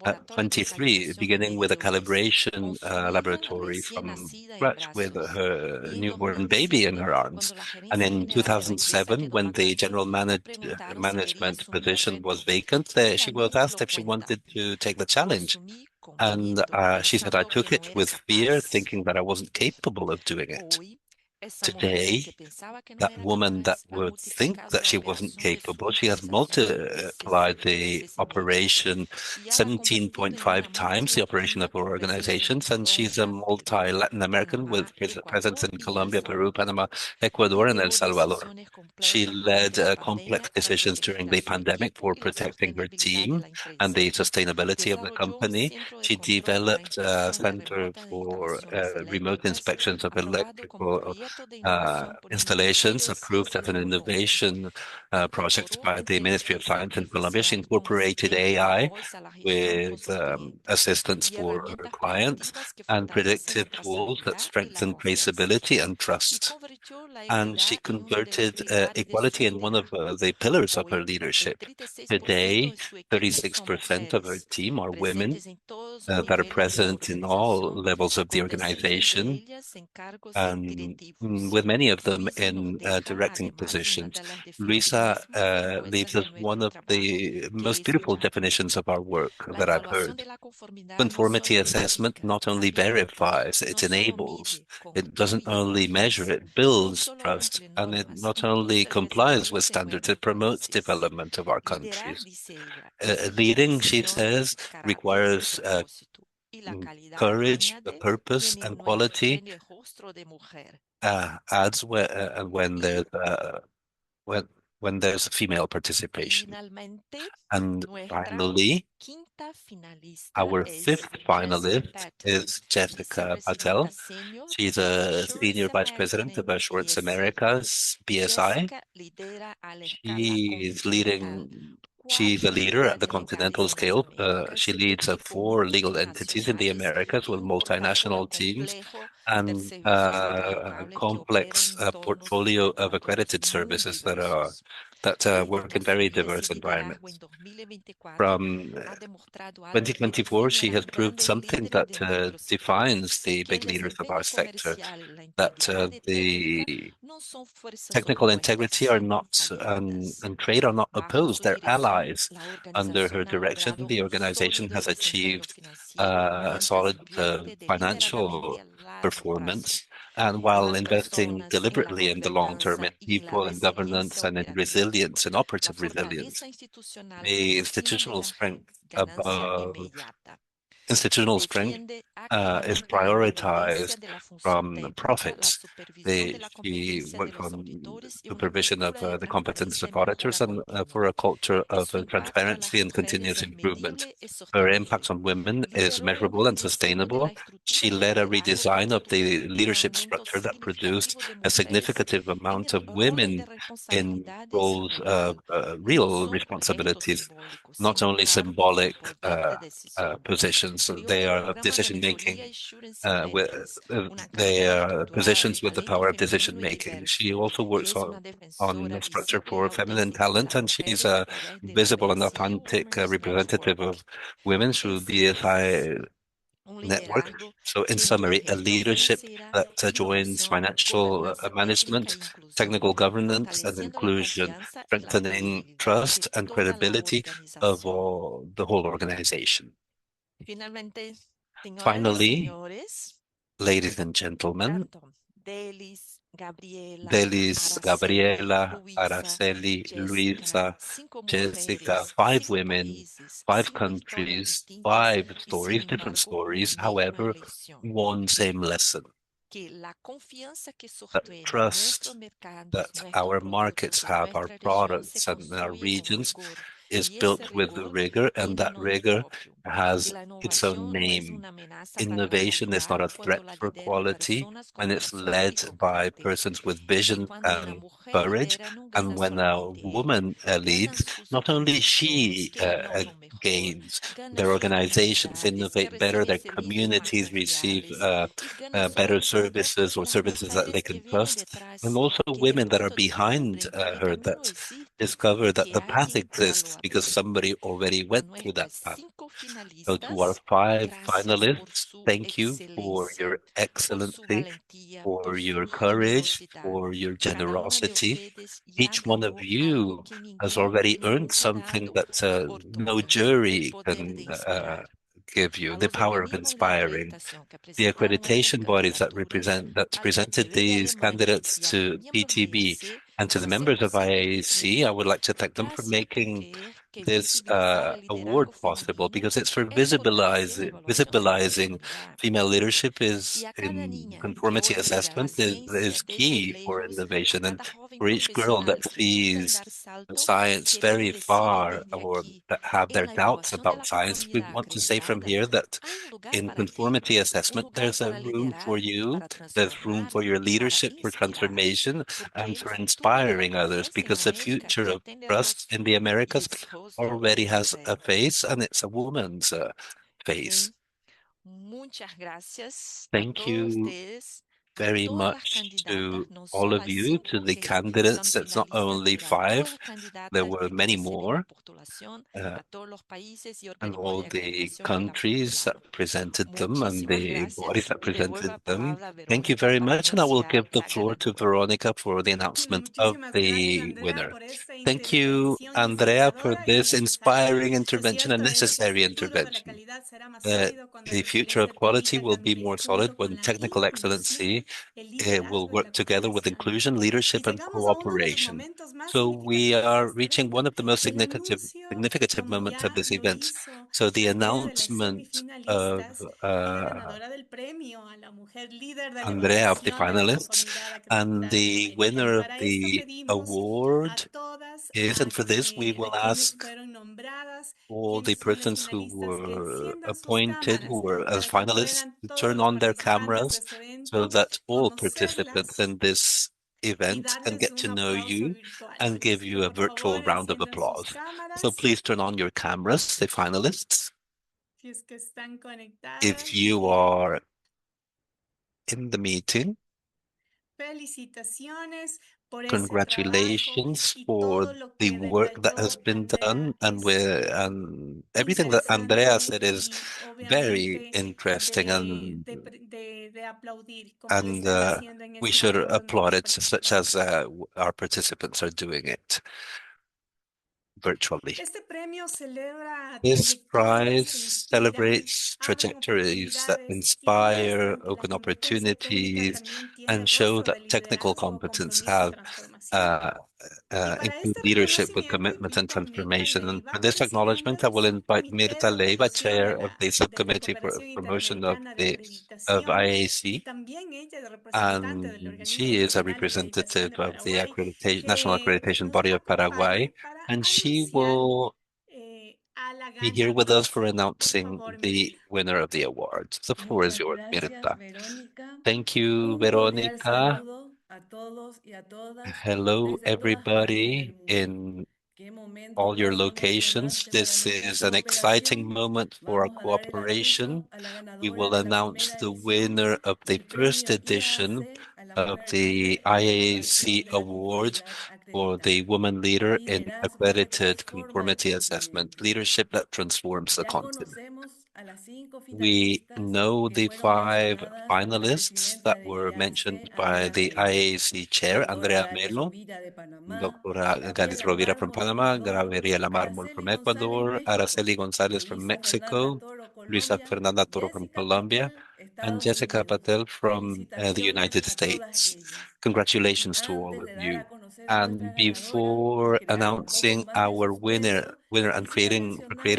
at 23, beginning with a calibration laboratory from scratch with her newborn baby in her arms. And in 2007, when the general management position was vacant, she was asked if she wanted to take the challenge. And she said, I took it with fear, thinking that I wasn't capable of doing it. Today, that woman that would think that she wasn't capable, she has multiplied the operation 17.5 times, the operation of her organizations, and she's a multi-Latin American with presence in Colombia, Peru, Panama, Ecuador, and El Salvador. She led complex decisions during the pandemic for protecting her team and the sustainability of the company. She developed a center for remote inspections of electrical installations, approved as an innovation project by the Ministry of Science in Colombia. She incorporated AI with assistance for her clients and predictive tools that strengthen traceability and trust. And she converted equality in one of the pillars of her leadership. Today, 36% of her team are women that are present in all levels of the organization, and with many of them in directing positions. Luisa leaves us one of the most beautiful definitions of our work that I've heard. Conformity assessment not only verifies, it enables. It doesn't only measure, it builds trust, and it not only complies with standards, it promotes development of our countries. Leading, she says, requires courage, purpose, and quality. Adds when there's female participation. And finally, our fifth finalist is Jessica Patel. She's a senior vice president of Assurance Americas, BSI. She's a leader at the continental scale. She leads 4 legal entities in the Americas with multinational teams and a complex portfolio of accredited services that work in very diverse environments. From 2024, she has proved something that defines the big leaders of our sector, that the technical integrity are not and trade are not opposed, they're allies. Under her direction, the organization has achieved solid financial performance, and while investing deliberately in the long term in people and governance and in resilience and operative resilience, the institutional strength above institutional strength is prioritized from profits. She worked on supervision of the competence of auditors and for a culture of transparency and continuous improvement. Her impact on women is measurable and sustainable. She led a redesign of the leadership structure that produced a significant amount of women in roles of real responsibilities, not only symbolic positions. They are decision-making with they are positions with the power of decision-making. She also works on the structure for feminine talent, and she's a visible and authentic representative of women through BSI network. So in summary, a leadership that joins financial management, technical governance, and inclusion, strengthening trust and credibility of the whole organization. Finally, ladies and gentlemen, Delis, Gabriela, Araceli, Luisa, Jessica, 5 women, 5 countries, 5 stories, different stories, however, one same lesson. That trust that our markets have, our products and our regions is built with rigor, and that rigor has its own name. Innovation is not a threat for quality when it's led by persons with vision and courage. And when a woman leads, not only she gains, their organizations innovate better, their communities receive better services or services that they can trust, and also women that are behind her that discover that the path exists because somebody already went through that path. So to our 5 finalists, thank you for your excellency, for your courage, for your generosity. Each one of you has already earned something that no jury can give you, the power of inspiring. The accreditation bodies that presented these candidates to PTB and to the members of IAAC, I would like to thank them for making this award possible, because it's for visibilizing female leadership is in conformity assessment is key for innovation, and for each girl that sees science very far or that have their doubts about science, we want to say from here that in conformity assessment, there's a room for you, there's room for your leadership, for transformation, and for inspiring others, because the future of trust in the Americas already has a face, and it's a woman's face. Thank you very much to all of you, to the candidates. It's not only 5, there were many more, and all the countries that presented them and the bodies that presented them. Thank you very much, and I will give the floor to Veronica for the announcement of the winner. Thank you, Andrea, for this inspiring intervention and necessary intervention. The future of quality will be more solid when technical excellency will work together with inclusion, leadership, and cooperation. So we are reaching one of the most significant moments of this event. So the announcement of Andrea of the finalists, and the winner of the award is, and for this we will ask all the persons who were appointed, who were as finalists, to turn on their cameras so that all participants in this event can get to know you and give you a virtual round of applause. So please turn on your cameras, the finalists. If you are in the meeting, congratulations for the work that has been done, and everything that Andrea said is very interesting, and we should applaud it, such as our participants are doing it virtually. This prize celebrates trajectories that inspire, open opportunities, and show that technical competence have include leadership with commitment and transformation. And for this acknowledgement, I will invite Mirta Leiva, Chair of the Subcommittee for Promotion of IAC, and she is a representative of the National Accreditation Body of Paraguay, and she will be here with us for announcing the winner of the awards. The floor is yours, Mirta. Thank you, Veronica. Hello, everybody in all your locations. This is an exciting moment for our cooperation. We will announce the winner of the first edition of the IAAC Award for the Woman Leader in Accredited Conformity Assessment, Leadership that Transforms the Continent. We know the 5 finalists that were mentioned by the IAAC chair, Andrea Melo, Dr. Gladys Rovira from Panama, Gabriela Mármol from Ecuador, Araceli González from Mexico, Luisa Fernanda Toro from Colombia, and Jessica Patel from the United States. Congratulations to all of you. And before announcing our winner and creating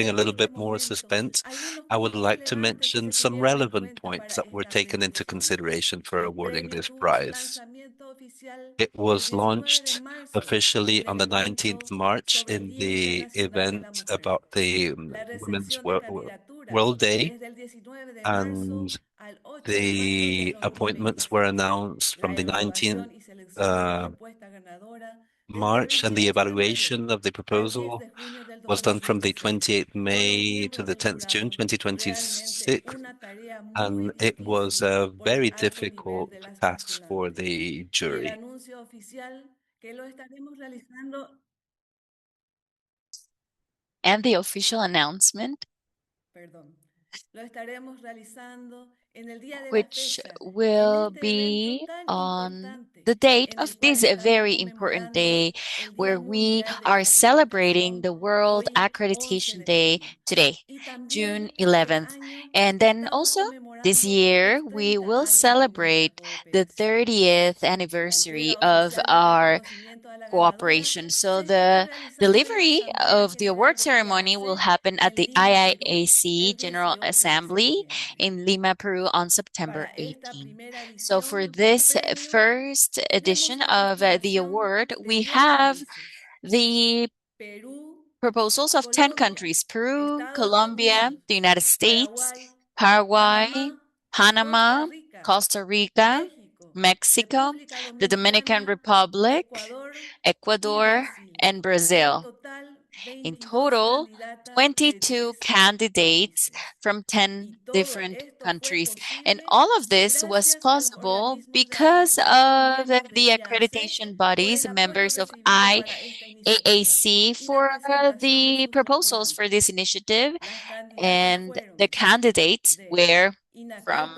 a little bit more suspense, I would like to mention some relevant points that were taken into consideration for awarding this prize. It was launched officially on the 19th of March in the event about the Women's World Day, and the appointments were announced from the 19th March, and the evaluation of the proposal was done from the 28th May to the 10th June 2026, and it was a very difficult task for the jury. And the official announcement, which will be on the date of this very important day where we are celebrating the World Accreditation Day today, June 11th. And then also this year, we will celebrate the 30th anniversary of our cooperation. So the delivery of the award ceremony will happen at the IIAC General Assembly in Lima, Peru on September 18. So for this first edition of the award, we have the proposals of 10 countries: Peru, Colombia, the United States, Paraguay, Panama, Costa Rica, Mexico, the Dominican Republic, Ecuador, and Brazil. In total, 22 candidates from 10 different countries. And all of this was possible because of the accreditation bodies, members of IAAC, for the proposals for this initiative. And the candidates were from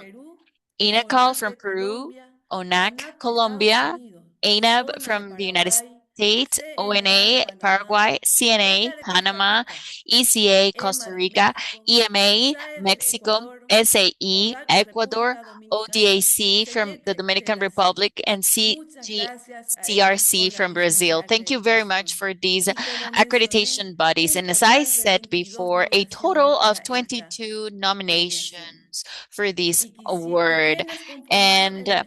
INACOL from Peru, ONAC, Colombia, ANAB from the United States, ONA, Paraguay, CNA, Panama, ECA, Costa Rica, EMA, Mexico, SAE, Ecuador, ODAC from the Dominican Republic, and CRC from Brazil. Thank you very much for these accreditation bodies. And as I said before, a total of 22 nominations for this award. And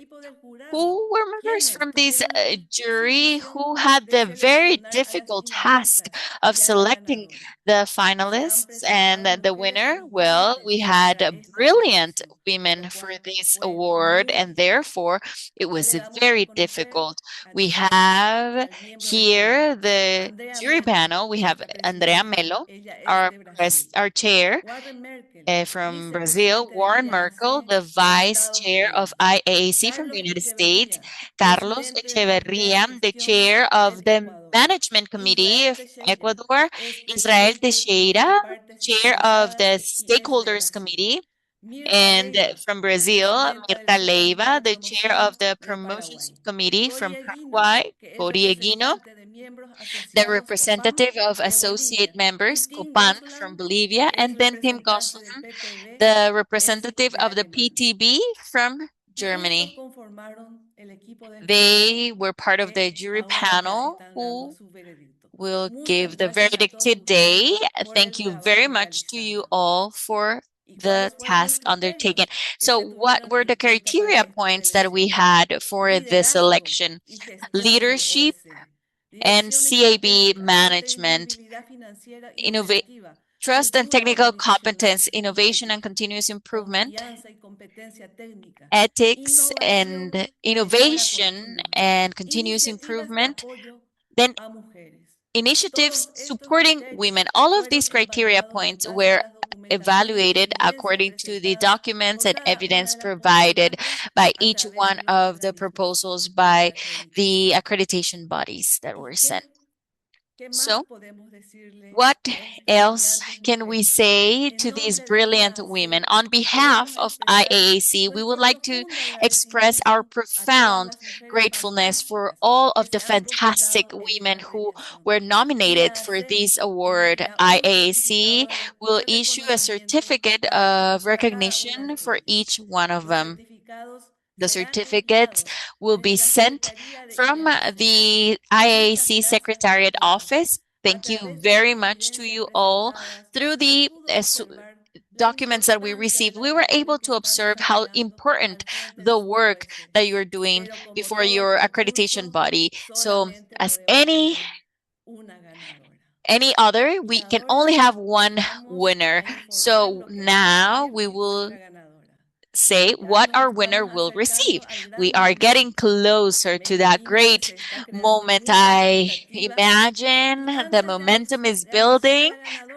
who were members from this jury who had the very difficult task of selecting the finalists and the winner? Well, we had brilliant women for this award, and therefore it was very difficult. We have here the jury panel. We have Andrea Melo, our chair, from Brazil, Warren Merkel, the vice chair of IAAC from the United States, Carlos Echeverría, the chair of the management committee of Ecuador, Israel Teixeira, chair of the stakeholders committee, and from Brazil, Mirta Leiva, the chair of the promotions committee from Paraguay, Cori Eguino, the representative of associate members, Copan from Bolivia, and then Tim Gosselin, the representative of the PTB from Germany. They were part of the jury panel who will give the verdict today. Thank you very much to you all for the task undertaken. So what were the criteria points that we had for this election? Leadership and CAB management, trust and technical competence, innovation and continuous improvement, ethics and innovation and continuous improvement, then initiatives supporting women. All of these criteria points were evaluated according to the documents and evidence provided by each one of the proposals by the accreditation bodies that were sent. So, what else can we say to these brilliant women? On behalf of IAAC, we would like to express our profound gratefulness for all of the fantastic women who were nominated for this award. IAAC will issue a certificate of recognition for each one of them. The certificates will be sent from the IAAC Secretariat Office. Thank you very much to you all. Through the documents that we received, we were able to observe how important the work that you're doing before your accreditation body. So as any other, we can only have one winner. So now we will say what our winner will receive. We are getting closer to that great moment. I imagine the momentum is building.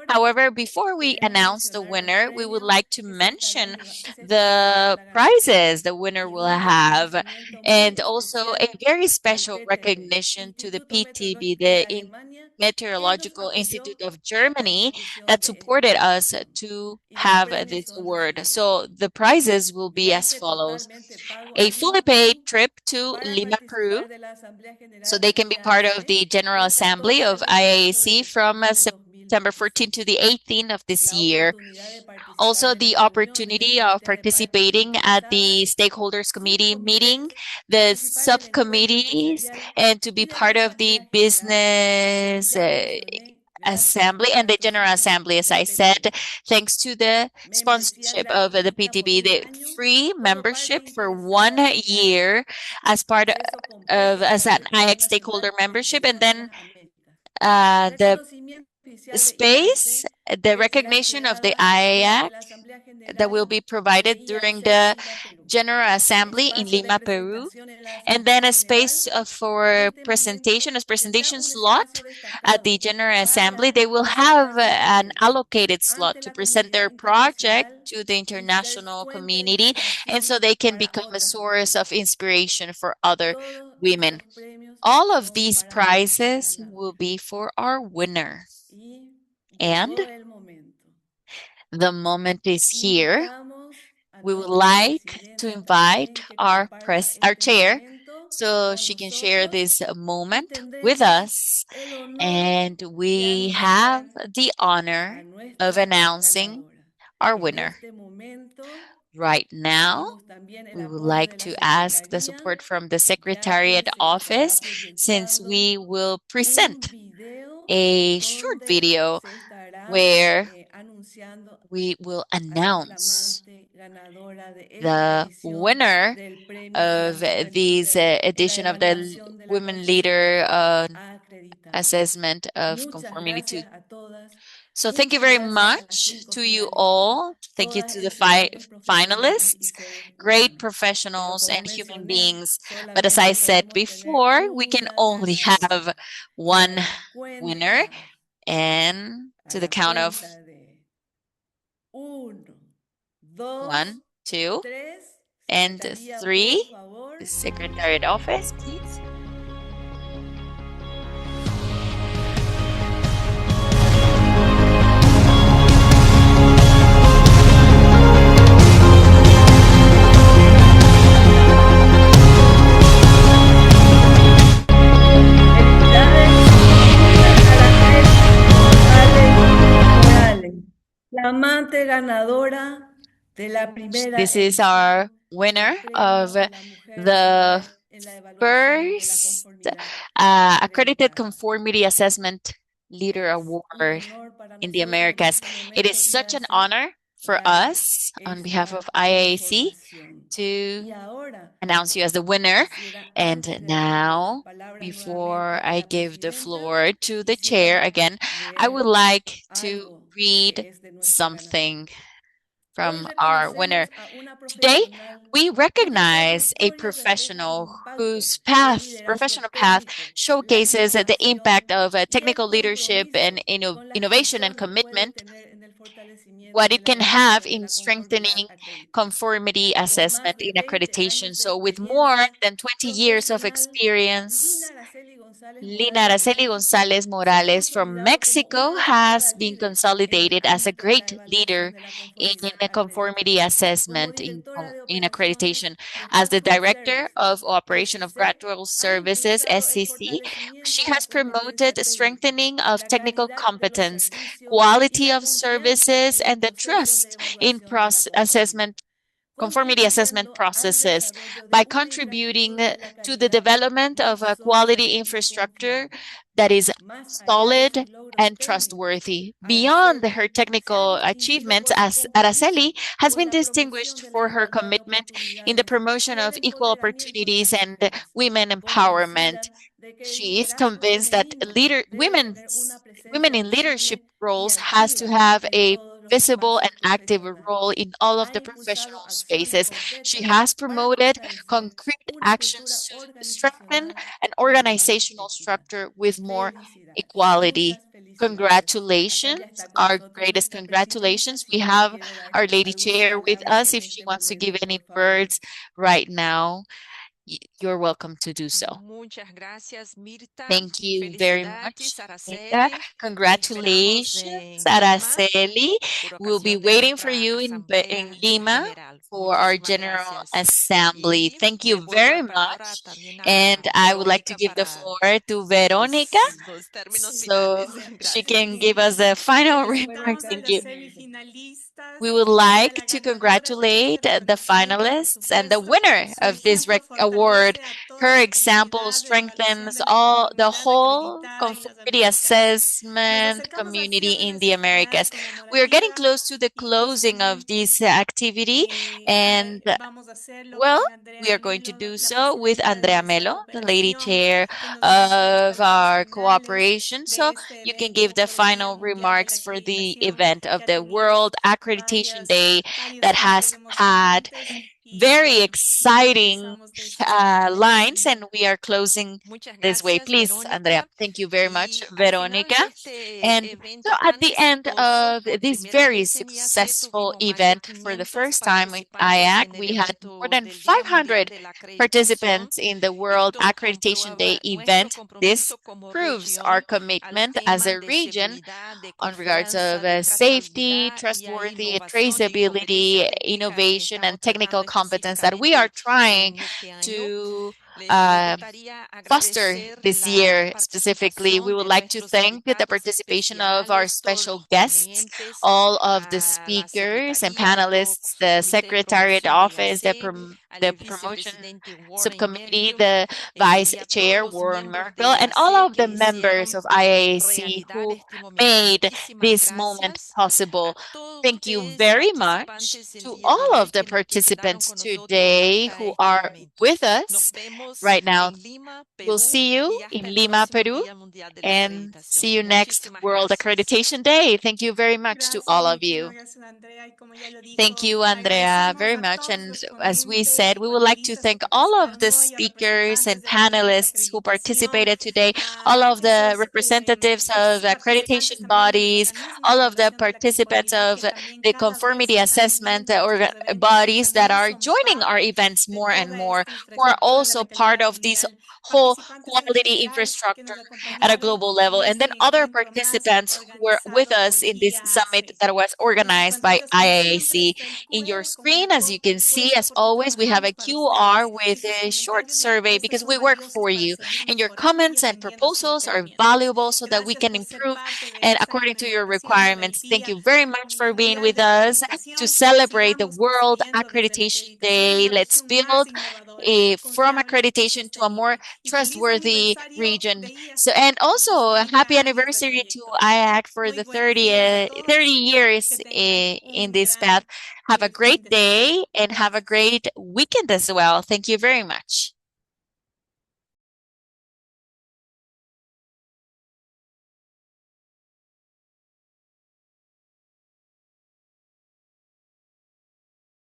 However, before we announce the winner, we would like to mention the prizes the winner will have, and also a very special recognition to the PTB, the Meteorological Institute of Germany, that supported us to have this award. So the prizes will be as follows: a fully paid trip to Lima, Peru, so they can be part of the General Assembly of IAAC from September 14th to the 18th of this year. Also, the opportunity of participating at the Stakeholders Committee meeting, the subcommittees, and to be part of the Business Assembly and the General Assembly, as I said, thanks to the sponsorship of the PTB, the free membership for 1 year as part of as an IAAC stakeholder membership, and then the space, the recognition of the IAAC that will be provided during the General Assembly in Lima, Peru, and then a space for presentation, a presentation slot at the General Assembly. They will have an allocated slot to present their project to the international community, and so they can become a source of inspiration for other women. All of these prizes will be for our winner. And the moment is here. We would like to invite our chair so she can share this moment with us. And we have the honor of announcing our winner. Right now, we would like to ask the support from the Secretariat Office, since we will present a short video where we will announce the winner of this edition of the Women Leader Assessment of Conformity to. So thank you very much to you all. Thank you to the finalists, great professionals and human beings. But as I said before, we can only have one winner. And to the count of 1, 2, and 3, the Secretariat Office, please. La amante ganadora de la primera This is our winner of the first Accredited Conformity Assessment Leader Award in the Americas. It is such an honor for us on behalf of IAAC to announce you as the winner. And now, before I give the floor to the chair again, I would like to read something from our winner. Today, we recognize a professional whose professional path showcases the impact of technical leadership and innovation and commitment, what it can have in strengthening conformity assessment in accreditation. So with more than 20 years of experience, Lina Araceli González Morales from Mexico has been consolidated as a great leader in a conformity assessment in accreditation. As the Director of Operation of Graduate Services, SCC, she has promoted strengthening of technical competence, quality of services, and the trust in conformity assessment processes by contributing to the development of a quality infrastructure that is solid and trustworthy. Beyond her technical achievements, as Araceli has been distinguished for her commitment in the promotion of equal opportunities and women empowerment. She is convinced that women in leadership roles has to have a visible and active role in all of the professional spaces. She has promoted concrete actions to strengthen an organizational structure with more equality. Congratulations, our greatest congratulations. We have our lady chair with us. If she wants to give any words right now, you're welcome to do so. Thank you very much, Mirta. Congratulations, Araceli. We'll be waiting for you in Lima for our General Assembly. Thank you very much. And I would like to give the floor to Veronica so she can give us the final remarks. Thank you. We would like to congratulate the finalists and the winner of this award. Her example strengthens the whole conformity assessment community in the Americas. We are getting close to the closing of this activity, and well, we are going to do so with Andrea Melo, the lady chair of our cooperation. So you can give the final remarks for the event of the World Accreditation Day that has had very exciting lines, and we are closing this way. Please, Andrea. Thank you very much, Veronica. And so at the end of this very successful event, for the first time with IAAC, we had more than 500 participants in the World Accreditation Day event. This proves our commitment as a region on regards of safety, trustworthy, traceability, innovation, and technical competence that we are trying to foster this year. Specifically, we would like to thank the participation of our special guests, all of the speakers and panelists, the Secretariat Office, the Promotion Subcommittee, the Vice Chair, Warren Merkel, and all of the members of IAAC who made this moment possible. Thank you very much to all of the participants today who are with us right now. We'll see you in Lima, Peru, and see you next World Accreditation Day. Thank you very much to all of you. Thank you, Andrea, very much. And as we said, we would like to thank all of the speakers and panelists who participated today, all of the representatives of accreditation bodies, all of the participants of the conformity assessment bodies that are joining our events more and more, who are also part of this whole quality infrastructure at a global level, and then other participants who were with us in this summit that was organized by IAAC. In your screen, as you can see, as always, we have a QR with a short survey because we work for you. And your comments and proposals are valuable so that we can improve and according to your requirements. Thank you very much for being with us to celebrate the World Accreditation Day. Let's build from accreditation to a more trustworthy region. So, and also a happy anniversary to IAAC for the 30 years in this path. Have a great day and have a great weekend as well. Thank you very much.